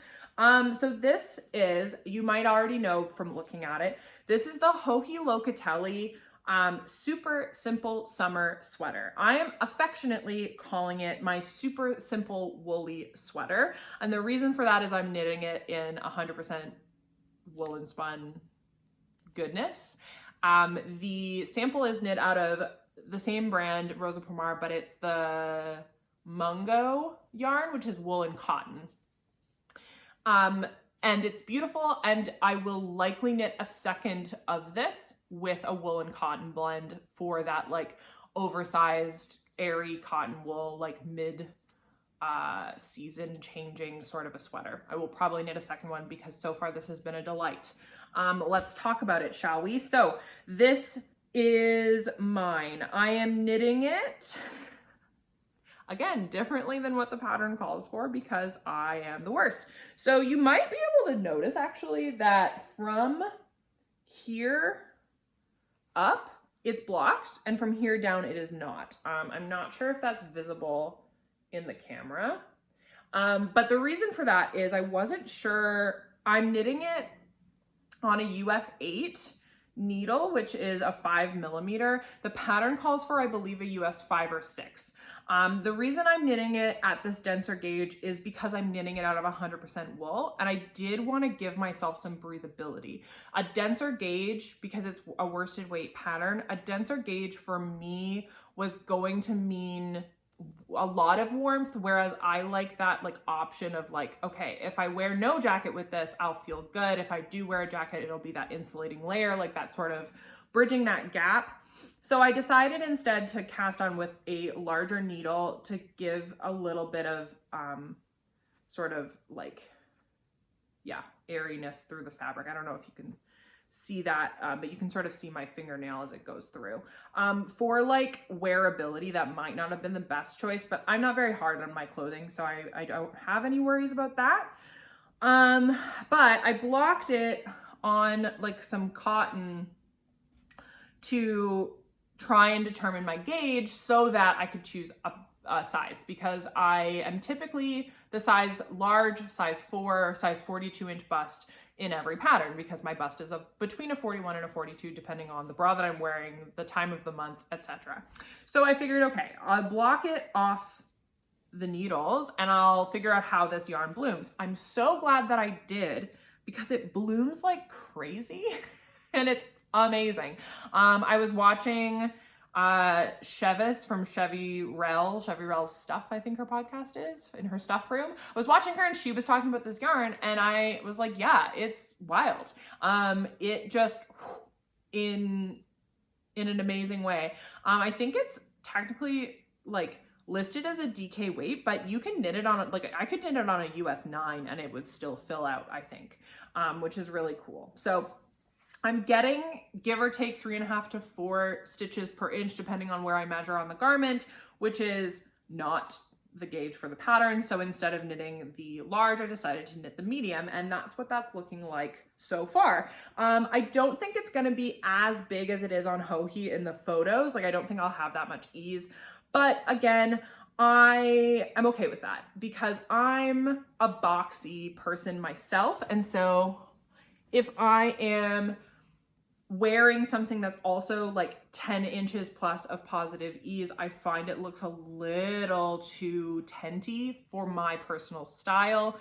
So this is, you might already know from looking at it, this is the Joji Locatelli super simple summer sweater. I am affectionately calling it my super simple woolly sweater. And the reason for that is I'm knitting it in 100% woolen spun goodness. The sample is knit out of the same brand, Rosa Pomar, but it's the Mungo yarn, which is wool and cotton. And it's beautiful, and I will likely knit a second of this with a wool and cotton blend for that like oversized airy cotton wool, like mid season changing sort of a sweater. I will probably knit a second one because so far this has been a delight. Let's talk about it, shall we? So this is mine. I am knitting it again, differently than what the pattern calls for because I am the worst. So you might be able to notice actually that from here up, it's blocked, and from here down, it is not. I'm not sure if that's visible in the camera. But the reason for that is I wasn't sure. I'm knitting it on a US 8 needle, which is a 5mm. The pattern calls for, I believe, a US 5 or 6. The reason I'm knitting it at this denser gauge is because I'm knitting it out of 100% wool, and I did want to give myself some breathability. A denser gauge, because it's a worsted weight pattern, a denser gauge for me was going to mean a lot of warmth, whereas I like that like option of like, okay, if I wear no jacket with this, I'll feel good. If I do wear a jacket, it'll be that insulating layer, like that sort of bridging that gap. So I decided instead to cast on with a larger needle to give a little bit of sort of like, yeah, airiness through the fabric. I don't know if you can see that, but you can sort of see my fingernail as it goes through. For like wearability, that might not have been the best choice, but I'm not very hard on my clothing, so I don't have any worries about that. But I blocked it on like some cotton to try and determine my gauge so that I could choose a size, because I am typically the size large, size 4, size 42-inch bust in every pattern, because my bust is between a 41 and a 42, depending on the bra that I'm wearing, the time of the month, etc. So I figured, okay, I'll block it off the needles and I'll figure out how this yarn blooms. I'm so glad that I did, because it blooms like crazy and it's amazing. I was watching Chevis from Chevy-Rel's Stuff, I think her podcast is, in her stuff room. I was watching her and she was talking about this yarn and I was like, yeah, it's wild. It just in an amazing way. I think it's technically like listed as a DK weight, but you can knit it on like, I could knit it on a US 9 and it would still fill out, I think, which is really cool. So I'm getting, give or take, 3.5 to 4 stitches per inch, depending on where I measure on the garment, which is not the gauge for the pattern. So instead of knitting the large, I decided to knit the medium, and that's what that's looking like so far. I don't think it's gonna be as big as it is on Joji in the photos. Like, I don't think I'll have that much ease. But again, I am okay with that because I'm a boxy person myself. And so if I am wearing something that's also like 10 inches plus of positive ease, I find it looks a little too tenty for my personal style.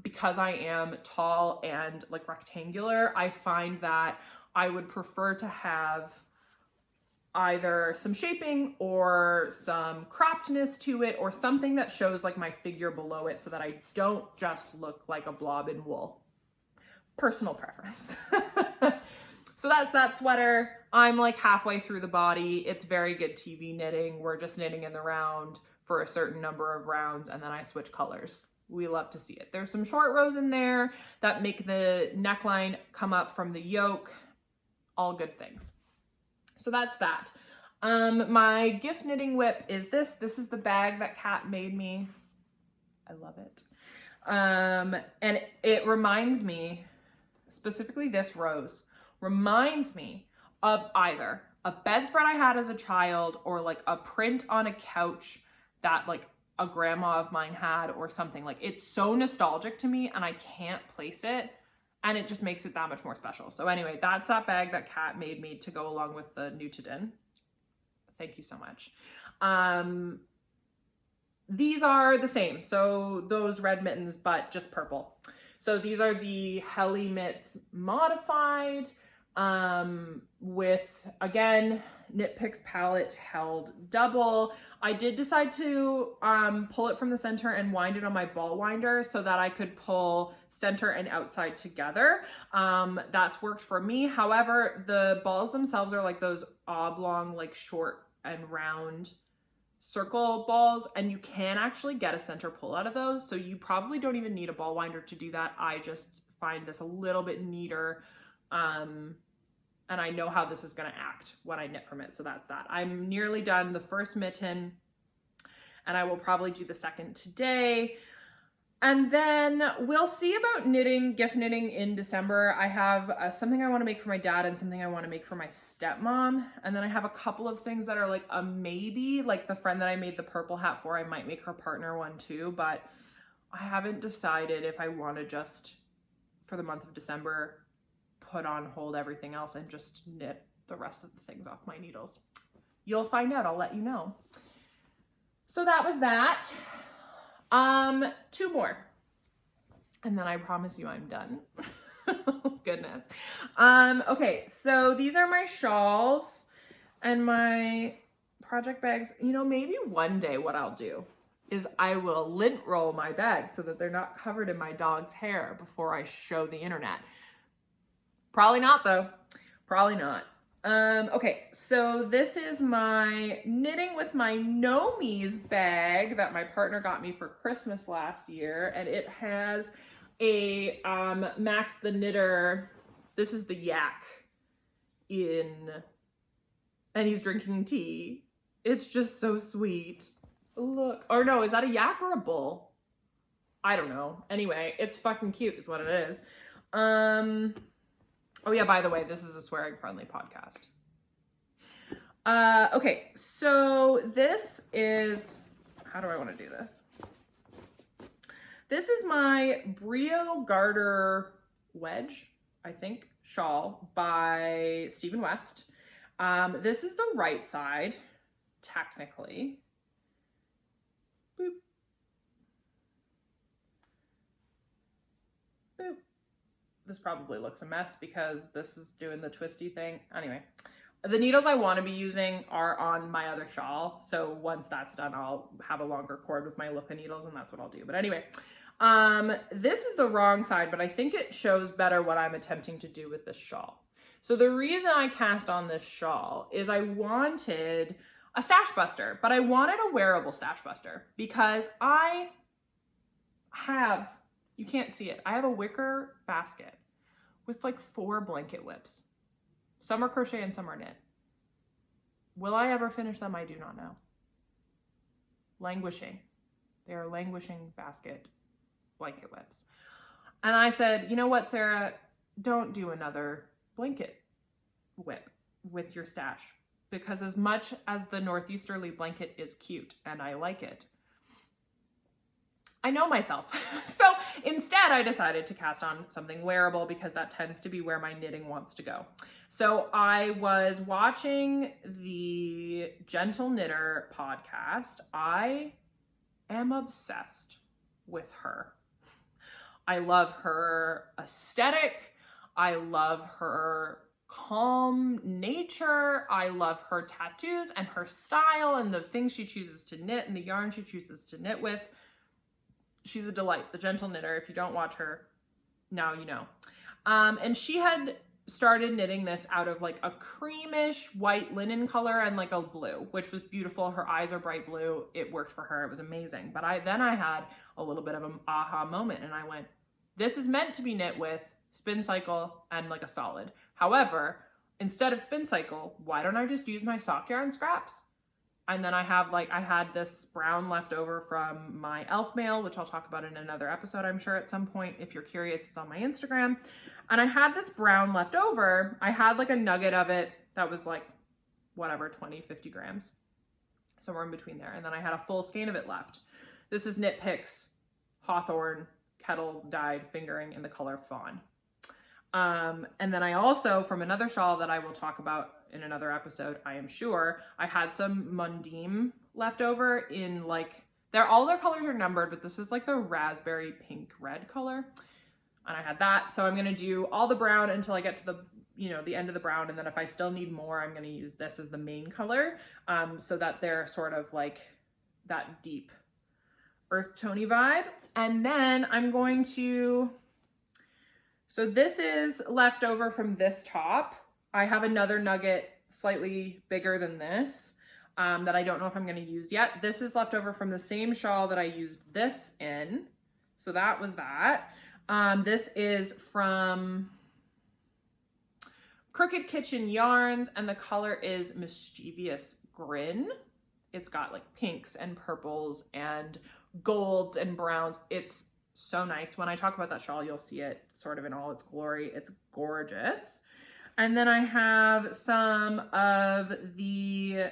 Because I am tall and like rectangular, I find that I would prefer to have either some shaping or some croppedness to it, or something that shows like my figure below it so that I don't just look like a blob in wool. Personal preference. So that's that sweater. I'm like halfway through the body. It's very good TV knitting. We're just knitting in the round for a certain number of rounds, and then I switch colors. We love to see it. There's some short rows in there that make the neckline come up from the yoke. All good things. So that's that. My gift knitting whip is this. This is the bag that Kat made me. I love it. And it reminds me, specifically this rose, reminds me of either a bedspread I had as a child or like a print on a couch that like a grandma of mine had or something. Like, it's so nostalgic to me and I can't place it, and it just makes it that much more special. So anyway, that's that bag that Kat made me to go along with the Nutidin. Thank you so much. These are the same. So those red mittens, but just purple. So these are the Helly Mitts modified, with, again, Knit Picks palette held double. I did decide to pull it from the center and wind it on my ball winder so that I could pull center and outside together. That's worked for me. However, the balls themselves are like those oblong, like short and round circle balls, and you can actually get a center pull out of those. So you probably don't even need a ball winder to do that. I just find this a little bit neater. And I know how this is going to act when I knit from it. So that's that. I'm nearly done the first mitten, and I will probably do the second today. And then we'll see about knitting, gift knitting in December. I have something I want to make for my dad and something I want to make for my stepmom. And then I have a couple of things that are like a maybe, like the friend that I made the purple hat for, I might make her partner one too, but I haven't decided if I want to just, for the month of December, put on hold everything else and just knit the rest of the things off my needles. You'll find out, I'll let you know. So that was that. 2 more. And then I promise you I'm done. Oh, goodness. Okay, so these are my shawls and my project bags. You know, maybe one day what I'll do is I will lint roll my bags so that they're not covered in my dog's hair before I show the internet. Probably not though. Probably not. Okay, so this is my knitting with my Nomies bag that my partner got me for Christmas last year, and it has a Max the Knitter. This is the yak in, and he's drinking tea. It's just so sweet. Look, or no, is that a yak or a bull? I don't know. Anyway, it's fucking cute is what it is. Oh yeah, by the way, this is a swearing friendly podcast. Okay, so this is, how do I want to do this? This is my Brio Garter Wedge, I think, shawl by Stephen West. This is the right side, technically. Boop. Boop. This probably looks a mess because this is doing the twisty thing. Anyway, the needles I want to be using are on my other shawl. So once that's done, I'll have a longer cord with my Luca needles, and that's what I'll do. But anyway, this is the wrong side, but I think it shows better what I'm attempting to do with this shawl. So the reason I cast on this shawl is I wanted a stash buster, but I wanted a wearable stash buster because I have, you can't see it, I have a wicker basket with like 4 blanket whips. Some are crochet and some are knit. Will I ever finish them? I do not know. Languishing. They are languishing basket blanket whips. And I said, you know what, Sarah, don't do another blanket whip with your stash, because as much as the northeasterly blanket is cute and I like it, I know myself. So instead I decided to cast on something wearable because that tends to be where my knitting wants to go. So I was watching the Gentle Knitter podcast. I am obsessed with her. I love her aesthetic. I love her calm nature. I love her tattoos and her style and the things she chooses to knit and the yarn she chooses to knit with. She's a delight, the Gentle Knitter. If you don't watch her, now you know. And she had started knitting this out of like a creamish white linen color and like a blue, which was beautiful. Her eyes are bright blue. It worked for her. It was amazing. But then I had a little bit of an aha moment, and I went, this is meant to be knit with spin cycle and like a solid. However, instead of spin cycle, why don't I just use my sock yarn scraps? And then I had this brown left over from my elf mail, which I'll talk about in another episode, I'm sure at some point. If you're curious, it's on my Instagram. And I had this brown left over. I had like a nugget of it that was like, whatever, 20, 50 grams, somewhere in between there. And then I had a full skein of it left. This is Knit Picks Hawthorne Kettle Dyed Fingering in the color Fawn. And then I also, from another shawl that I will talk about in another episode, I am sure, I had some Mundim left over in like, all their colors are numbered, but this is like the raspberry pink red color. And I had that. So I'm going to do all the brown until I get to the, the end of the brown. And then if I still need more, I'm going to use this as the main color, so that they're sort of like that deep earth tony vibe. And then I'm going to, so this is left over from this top. I have another nugget slightly bigger than this that I don't know if I'm going to use yet. This is left over from the same shawl that I used this in. So that was that. This is from Crooked Kitchen Yarns, and the color is Mischievous Grin. It's got like pinks and purples and golds and browns. It's so nice. When I talk about that shawl, you'll see it sort of in all its glory. It's gorgeous. And then I have some of the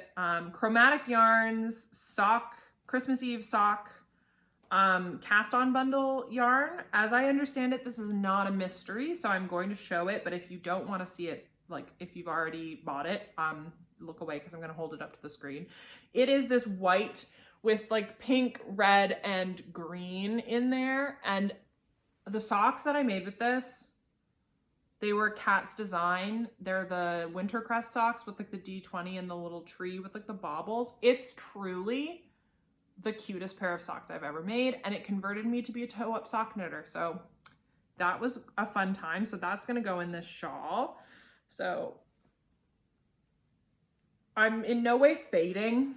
Chromatic Yarns Christmas Eve sock cast on bundle yarn. As I understand it, this is not a mystery, so I'm going to show it, but if you don't want to see it, like if you've already bought it, look away because I'm going to hold it up to the screen. It is this white with like pink, red, and green in there. And the socks that I made with this, they were Kat's design. They're the Wintercrest socks with like the D20 and the little tree with like the baubles. It's truly the cutest pair of socks I've ever made, and it converted me to be a toe-up sock knitter. So that was a fun time. So that's going to go in this shawl. So I'm in no way fading.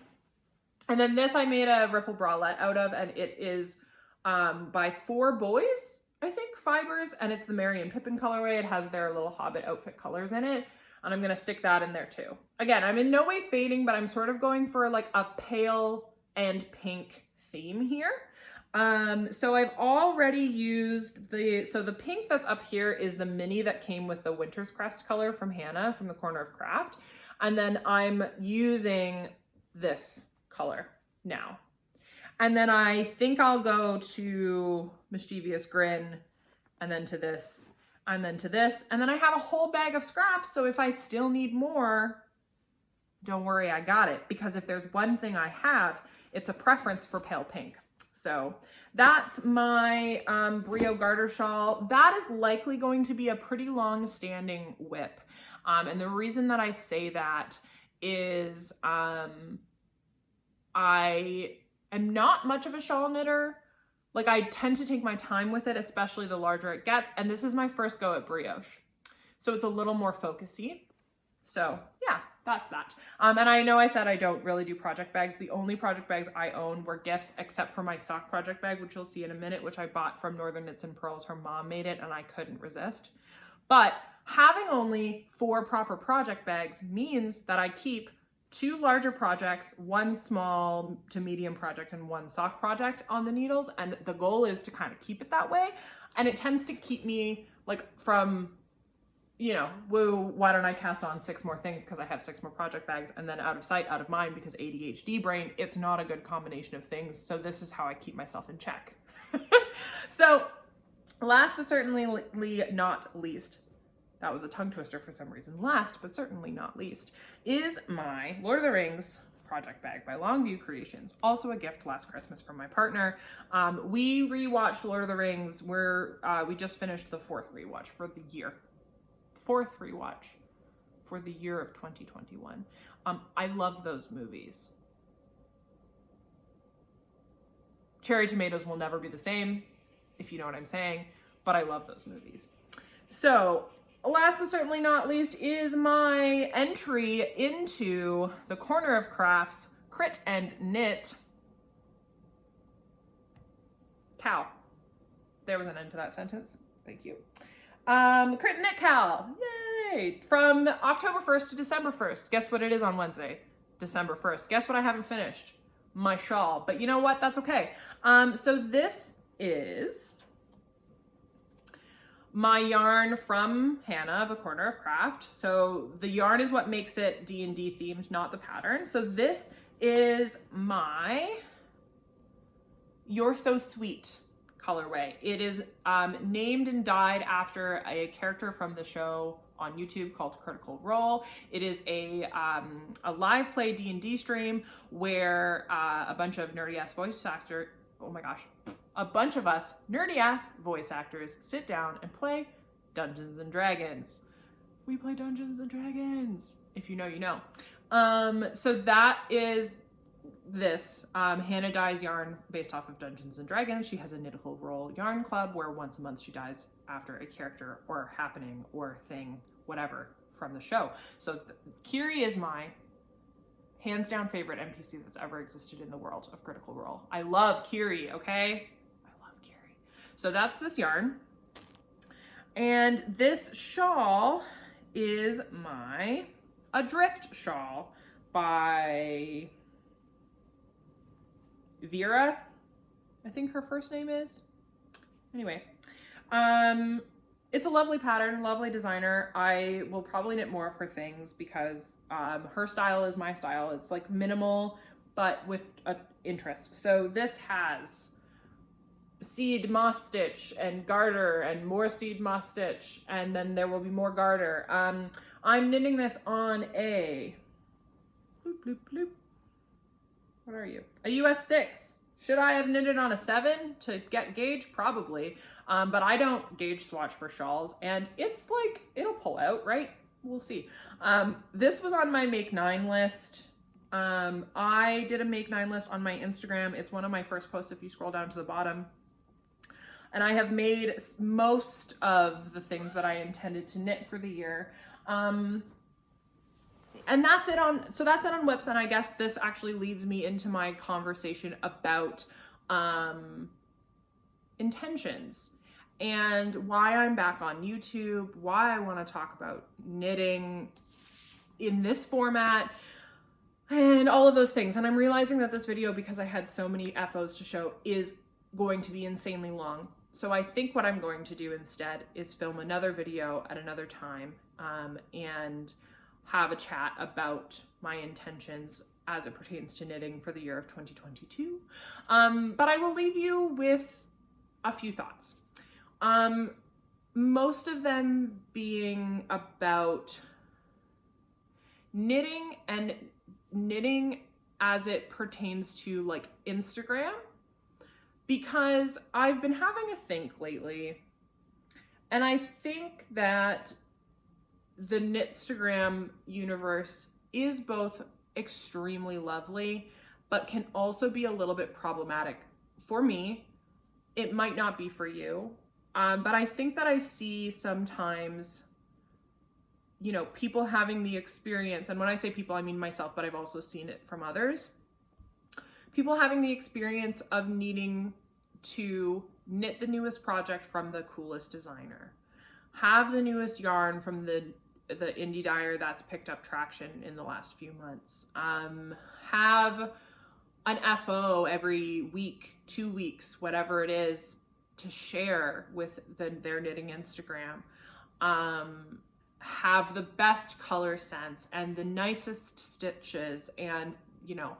And then this I made a ripple bralette out of, and it is by 4 Boys, I think, fibers, and it's the Merry and Pippin colorway. It has their little Hobbit outfit colors in it, and I'm going to stick that in there too. Again, I'm in no way fading, but I'm sort of going for like a pale and pink theme here. So I've already used the pink that's up here is the mini that came with the Winter's Crest color from Hannah from the Corner of Craft. And then I'm using this color now. And then I think I'll go to Mischievous Grin, and then to this, and then to this. And then I have a whole bag of scraps. So if I still need more, don't worry, I got it. Because if there's one thing I have, it's a preference for pale pink. So that's my Brio garter shawl. That is likely going to be a pretty long standing whip. And the reason that I say that is I am not much of a shawl knitter. Like, I tend to take my time with it, especially the larger it gets. And this is my first go at brioche. So it's a little more focusy. So yeah, that's that. And I know I said I don't really do project bags. The only project bags I own were gifts, except for my sock project bag, which you'll see in a minute, which I bought from Northern Knits and Pearls. Her mom made it and I couldn't resist. But having only 4 proper project bags means that I keep 2 larger projects, 1 small to medium project, and 1 sock project on the needles. And the goal is to kind of keep it that way. And it tends to keep me like from, woo, why don't I cast on 6 more things because I have 6 more project bags, and then out of sight, out of mind, because ADHD brain, it's not a good combination of things. So this is how I keep myself in check. So last but certainly not least, that was a tongue twister for some reason. Last but certainly not least is my Lord of the Rings project bag by Longview Creations. Also a gift last Christmas from my partner. We rewatched Lord of the Rings. We just finished the 4th rewatch for the year. 4th rewatch for the year of 2021. I love those movies. Cherry Tomatoes will never be the same, if you know what I'm saying, but I love those movies. So last but certainly not least is my entry into the Corner of Crafts Crit and Knit Cal. There was an end to that sentence. Thank you. Crit and Knit Cal. Yay! From October 1st to December 1st. Guess what it is on Wednesday? December 1st. Guess what I haven't finished? My shawl. But you know what? That's okay. So this is my yarn from Hannah of A Corner of Craft. So the yarn is what makes it D&D themed, not the pattern. So this is my You're So Sweet colorway. It is named and dyed after a character from the show on YouTube called Critical Role. It is a live play D&D stream where a bunch of nerdy ass voice actors, oh my gosh, a bunch of us nerdy ass voice actors sit down and play Dungeons and Dragons. We play Dungeons and Dragons. If you know, you know. So that is this. Hannah dyes yarn based off of Dungeons and Dragons. She has a Critical Role yarn club where once a month she dyes after a character or happening or thing, whatever, from the show. So Kiri is my hands down favorite NPC that's ever existed in the world of Critical Role. I love Kiri, okay? I love Kiri. So that's this yarn. And this shawl is my Adrift Shawl by Vera, I think her first name is. Anyway, it's a lovely pattern, lovely designer. I will probably knit more of her things because her style is my style. It's like minimal, but with interest. So this has seed moss stitch and garter and more seed moss stitch, and then there will be more garter. I'm knitting this on a bloop, bloop, bloop. What are you? A US 6. Should I have knitted on a 7 to get gauge? Probably. But I don't gauge swatch for shawls, and it's like, it'll pull out, right? We'll see. This was on my Make 9 list. I did a Make 9 list on my Instagram. It's one of my first posts if you scroll down to the bottom. And I have made most of the things that I intended to knit for the year. And that's it on, so that's it on whips. And I guess this actually leads me into my conversation about intentions and why I'm back on YouTube, why I want to talk about knitting in this format and all of those things. And I'm realizing that this video, because I had so many FOs to show, is going to be insanely long. So I think what I'm going to do instead is film another video at another time and have a chat about my intentions as it pertains to knitting for the year of 2022. But I will leave you with a few thoughts. Most of them being about knitting and knitting as it pertains to like Instagram, because I've been having a think lately, and I think that the Knitstagram universe is both extremely lovely, but can also be a little bit problematic for me. It might not be for you, but I think that I see sometimes, you know, people having the experience, and when I say people, I mean myself, but I've also seen it from others. People having the experience of needing to knit the newest project from the coolest designer, have the newest yarn from the indie dyer that's picked up traction in the last few months, have an FO every week, 2 weeks, whatever it is, to share with their knitting Instagram, have the best color sense and the nicest stitches, and you know,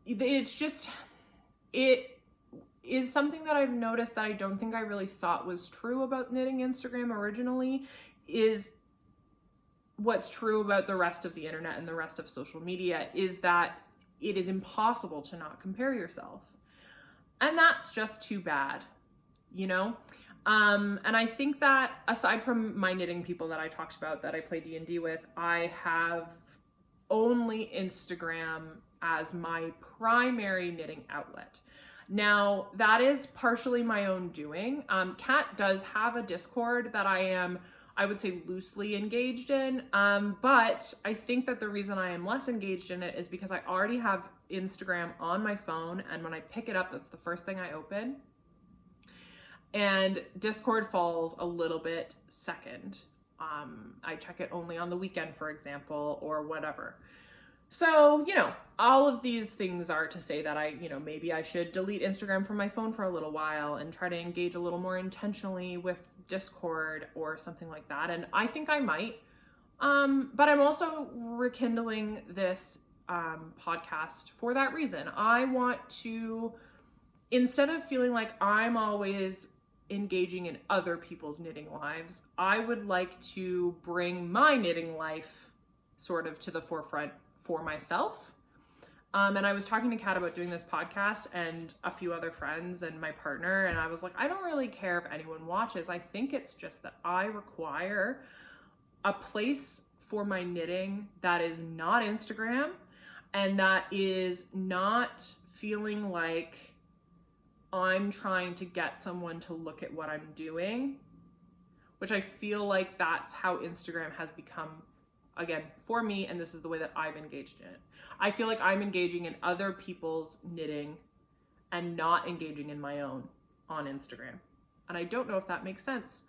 it's just, it is something that I've noticed that I don't think I really thought was true about knitting Instagram originally, is what's true about the rest of the internet and the rest of social media, is that it is impossible to not compare yourself. And that's just too bad, you know? And I think that aside from my knitting people that I talked about that I play D&D with, I have only Instagram as my primary knitting outlet. Now, that is partially my own doing. Kat does have a Discord that I would say, loosely engaged in. But I think that the reason I am less engaged in it is because I already have Instagram on my phone, and when I pick it up, that's the first thing I open. And Discord falls a little bit second. I check it only on the weekend, for example, or whatever. So, all of these things are to say that maybe I should delete Instagram from my phone for a little while and try to engage a little more intentionally with Discord or something like that. And I think I might. But I'm also rekindling this podcast for that reason. I want to, instead of feeling like I'm always engaging in other people's knitting lives, I would like to bring my knitting life sort of to the forefront for myself. And I was talking to Kat about doing this podcast and a few other friends and my partner, and I was like, I don't really care if anyone watches. I think it's just that I require a place for my knitting that is not Instagram and that is not feeling like I'm trying to get someone to look at what I'm doing, which I feel like that's how Instagram has become, again, for me, and this is the way that I've engaged in it. I feel like I'm engaging in other people's knitting and not engaging in my own on Instagram. And I don't know if that makes sense,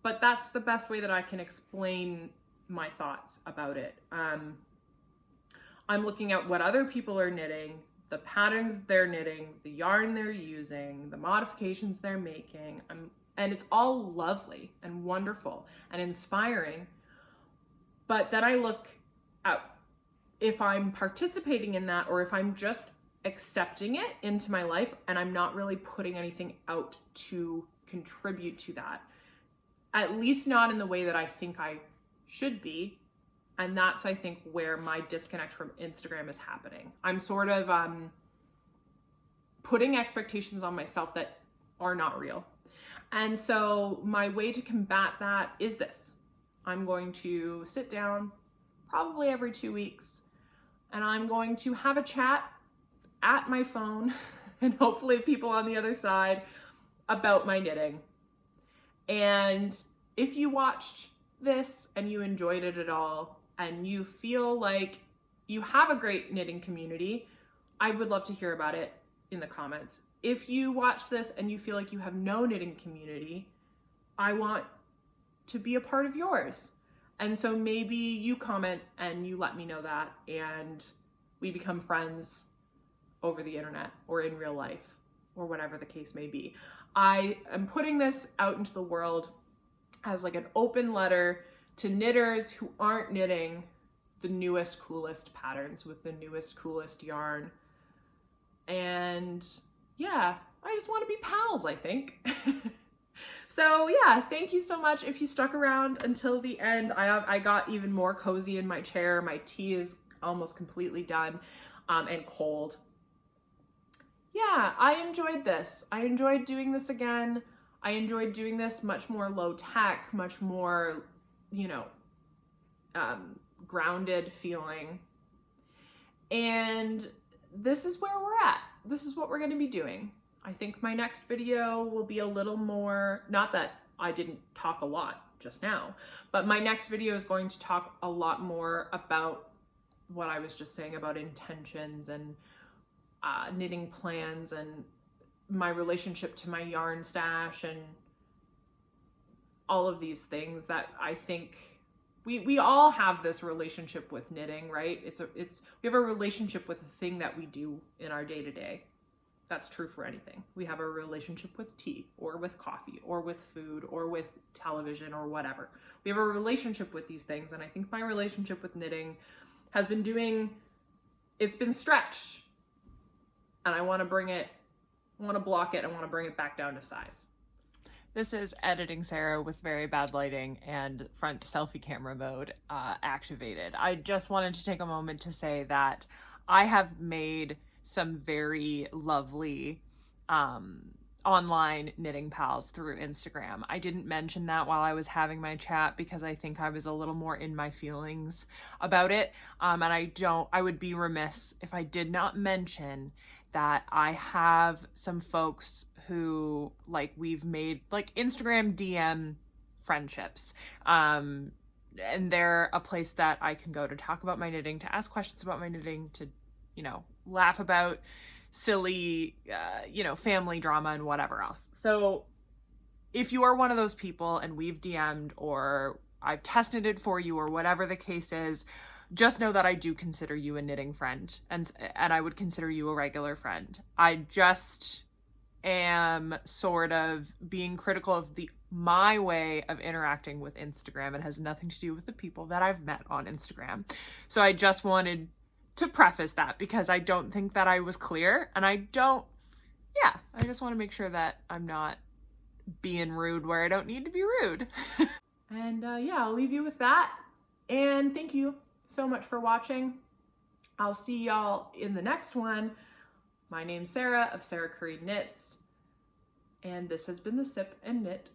but that's the best way that I can explain my thoughts about it. I'm looking at what other people are knitting, the patterns they're knitting, the yarn they're using, the modifications they're making, and it's all lovely and wonderful and inspiring. But then I look at if I'm participating in that or if I'm just accepting it into my life and I'm not really putting anything out to contribute to that, at least not in the way that I think I should be. And that's, I think, where my disconnect from Instagram is happening. I'm sort of putting expectations on myself that are not real. And so my way to combat that is this. I'm going to sit down probably every 2 weeks and I'm going to have a chat at my phone and hopefully people on the other side about my knitting. And if you watched this and you enjoyed it at all and you feel like you have a great knitting community, I would love to hear about it in the comments. If you watched this and you feel like you have no knitting community, I want to be a part of yours. And so maybe you comment and you let me know that and we become friends over the internet or in real life or whatever the case may be. I am putting this out into the world as like an open letter to knitters who aren't knitting the newest, coolest patterns with the newest, coolest yarn. And yeah, I just want to be pals, I think. So yeah, thank you so much. If you stuck around until the end, I got even more cozy in my chair. My tea is almost completely done and cold. Yeah, I enjoyed this. I enjoyed doing this again. I enjoyed doing this much more low tech, much more, grounded feeling. And this is where we're at. This is what we're going to be doing. I think my next video will be a little more, not that I didn't talk a lot just now, but my next video is going to talk a lot more about what I was just saying about intentions and knitting plans and my relationship to my yarn stash and all of these things that I think we all have this relationship with knitting, right? We have a relationship with the thing that we do in our day-to-day. That's true for anything. We have a relationship with tea or with coffee or with food or with television or whatever. We have a relationship with these things. And I think my relationship with knitting has been it's been stretched. And I want to block it. I want to bring it back down to size. This is editing Sarah with very bad lighting and front selfie camera mode activated. I just wanted to take a moment to say that I have made some very lovely online knitting pals through Instagram. I didn't mention that while I was having my chat because I think I was a little more in my feelings about it. And I would be remiss if I did not mention that I have some folks who like we've made like Instagram DM friendships. And they're a place that I can go to talk about my knitting, to ask questions about my knitting, to, you know, laugh about silly, you know, family drama and whatever else. So if you are one of those people and we've DM'd or I've test knitted for you or whatever the case is, just know that I do consider you a knitting friend, and I would consider you a regular friend. I just am sort of being critical of my way of interacting with Instagram. It has nothing to do with the people that I've met on Instagram. So I just wanted to preface that because I don't think that I was clear, and I just want to make sure that I'm not being rude where I don't need to be rude. And yeah, I'll leave you with that. And thank you so much for watching. I'll see y'all in the next one. My name's Sarah of Sarah Curry Knits, and this has been the Sip and Knit